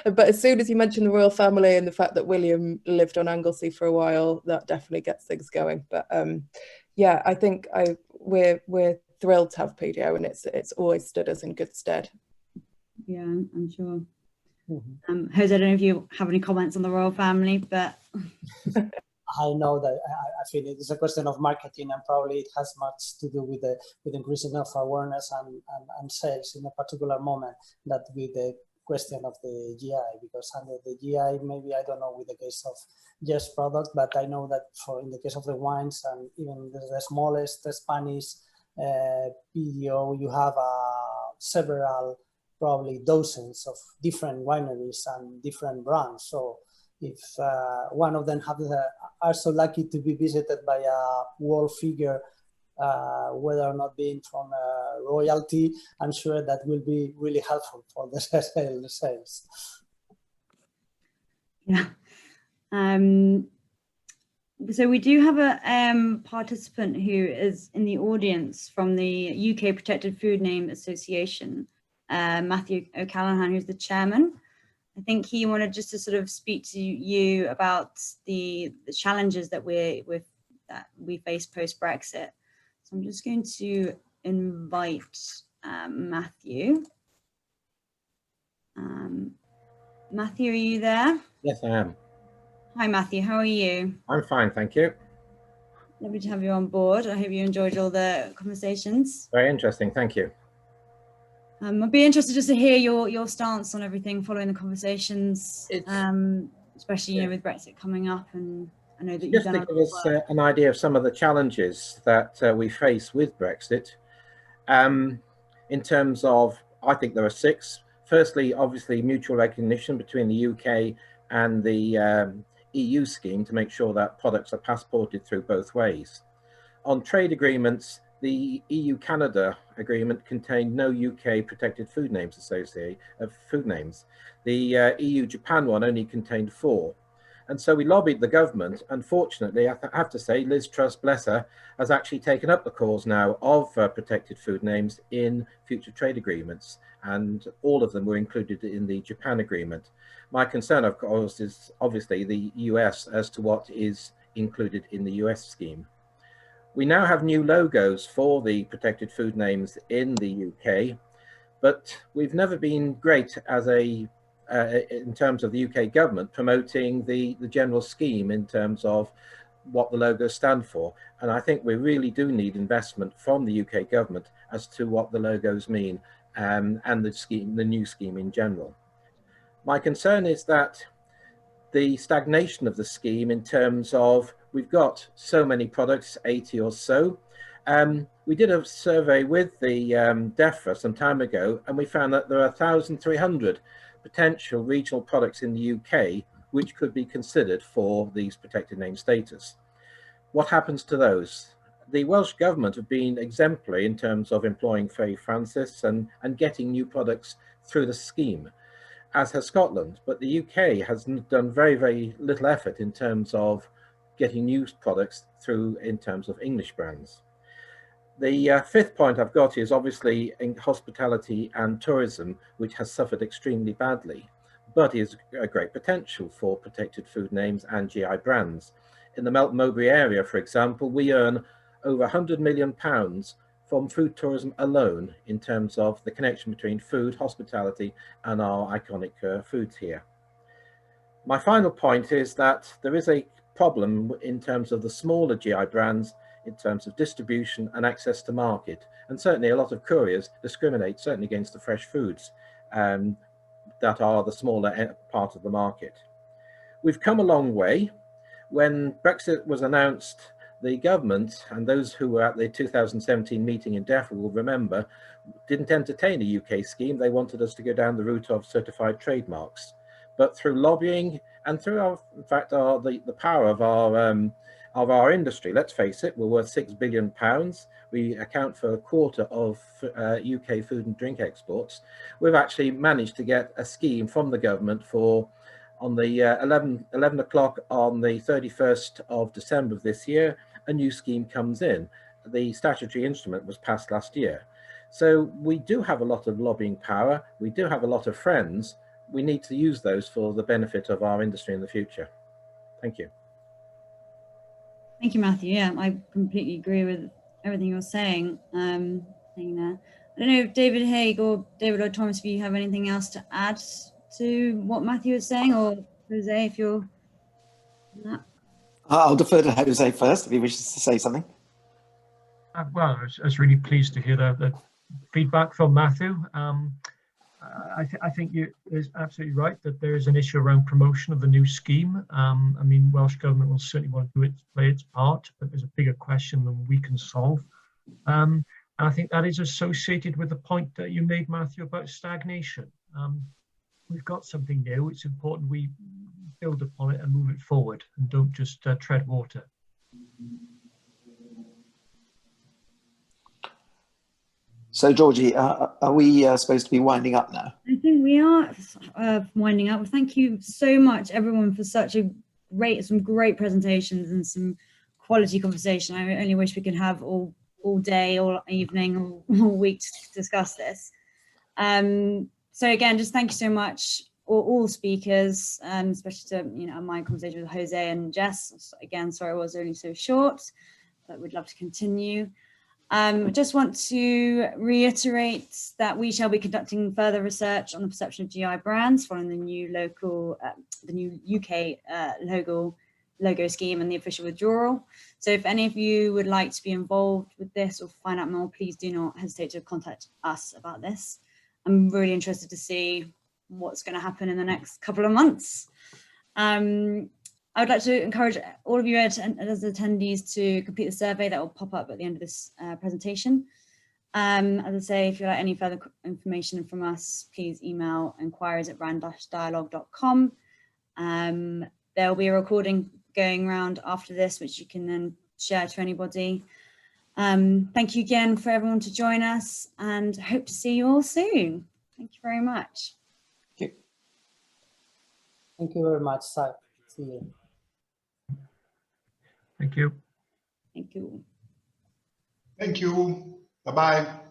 but as soon as you mention the royal family and the fact that William lived on Anglesey for a while, that definitely gets things going. But yeah, I think we're thrilled to have PDO, and it's always stood us in good stead. Yeah, I'm sure. Jose, I don't know if you have any comments on the royal family, but I know that I feel it is a question of marketing, and probably it has much to do with increasing of awareness and sales in a particular moment, that with the question of the GI, because under the GI, maybe I don't know with the case of just product, but I know that in the case of the wines and even the smallest Spanish PDO, you have several, probably dozens of different wineries and different brands. So if one of them are so lucky to be visited by a world figure, whether or not being from royalty, I'm sure that will be really helpful for the sales. Yeah. So we do have a participant who is in the audience from the UK Protected Food Name Association, Matthew O'Callaghan, who's the chairman. I think he wanted just to sort of speak to you about the challenges that we face post Brexit. So I'm just going to invite Matthew. Matthew, are you there? Yes, I am. Hi, Matthew. How are you? I'm fine, thank you. Lovely to have you on board. I hope you enjoyed all the conversations. Very interesting, thank you. I'd be interested just to hear your stance on everything following the conversations, especially, you know, with Brexit coming up, and I know that you've done just to give us an idea of some of the challenges that we face with Brexit. In terms of, I think there are 6. Firstly, obviously, mutual recognition between the UK and the EU scheme to make sure that products are passported through both ways. On trade agreements, the EU-Canada agreement contained no UK protected food names associated food names. The EU-Japan one only contained 4. And so we lobbied the government. Unfortunately, I have to say, Liz Truss, bless her, has actually taken up the cause now of protected food names in future trade agreements. And all of them were included in the Japan agreement. My concern, of course, is obviously the US as to what is included in the US scheme. We now have new logos for the protected food names in the UK, but we've never been great as in terms of the UK government promoting the general scheme in terms of what the logos stand for. And I think we really do need investment from the UK government as to what the logos mean and the new scheme in general. My concern is that the stagnation of the scheme in terms of we've got so many products, 80 or so. We did a survey with the DEFRA some time ago, and we found that there are 1,300 potential regional products in the UK which could be considered for these protected name status. What happens to those? The Welsh government have been exemplary in terms of employing Faye Francis and getting new products through the scheme, as has Scotland, but the UK has done very, very little effort in terms of getting new products through in terms of English brands. The fifth point I've got is obviously in hospitality and tourism, which has suffered extremely badly, but is a great potential for protected food names and GI brands. In the Melton Mowbray area, for example, we earn over £100 million from food tourism alone in terms of the connection between food, hospitality, and our iconic foods here. My final point is that there is a problem in terms of the smaller GI brands in terms of distribution and access to market. And certainly a lot of couriers discriminate certainly against the fresh foods that are the smaller part of the market. We've come a long way. When Brexit was announced, the government, and those who were at the 2017 meeting in DEFRA will remember, didn't entertain a UK scheme. They wanted us to go down the route of certified trademarks. But through lobbying and through, in fact, the power of our industry, let's face it, we're worth £6 billion. We account for a quarter of UK food and drink exports. We've actually managed to get a scheme from the government for, on the 11 o'clock on the 31st of December of this year, a new scheme comes in. The statutory instrument was passed last year. So we do have a lot of lobbying power. We do have a lot of friends. We need to use those for the benefit of our industry in the future. Thank you. Thank you, Matthew. Yeah, I completely agree with everything you're saying. I don't know if David Haig or David or Thomas, if you have anything else to add to what Matthew was saying, or Jose, if you're... I'll defer to Jose first, if he wishes to say something. Well, I was really pleased to hear the feedback from Matthew. I think you is absolutely right that there is an issue around promotion of the new scheme. I mean, Welsh Government will certainly want to play its part, but there's a bigger question than we can solve. And I think that is associated with the point that you made, Matthew, about stagnation. We've got something new. It's important we build upon it and move it forward and don't just tread water. So, Georgie, are we supposed to be winding up now? I think we are winding up. Well, thank you so much, everyone, for some great presentations and some quality conversation. I only wish we could have all day, all evening, all week to discuss this. So again, just thank you so much, all speakers, especially to my conversation with Jose and Jess. Again, sorry it was only so short, but we'd love to continue. Just want to reiterate that we shall be conducting further research on the perception of GI brands following the new UK logo scheme and the official withdrawal. So if any of you would like to be involved with this or find out more, please do not hesitate to contact us about this. I'm really interested to see what's going to happen in the next couple of months. I would like to encourage all of you as attendees to complete the survey that will pop up at the end of this presentation. As I say, if you'd like any further information from us, please email inquiries@brand-dialogue.com. There will be a recording going around after this, which you can then share to anybody. Thank you again for everyone to join us, and hope to see you all soon. Thank you very much. Thank you very much, Sai. See you. Thank you. Thank you. Thank you. Bye-bye.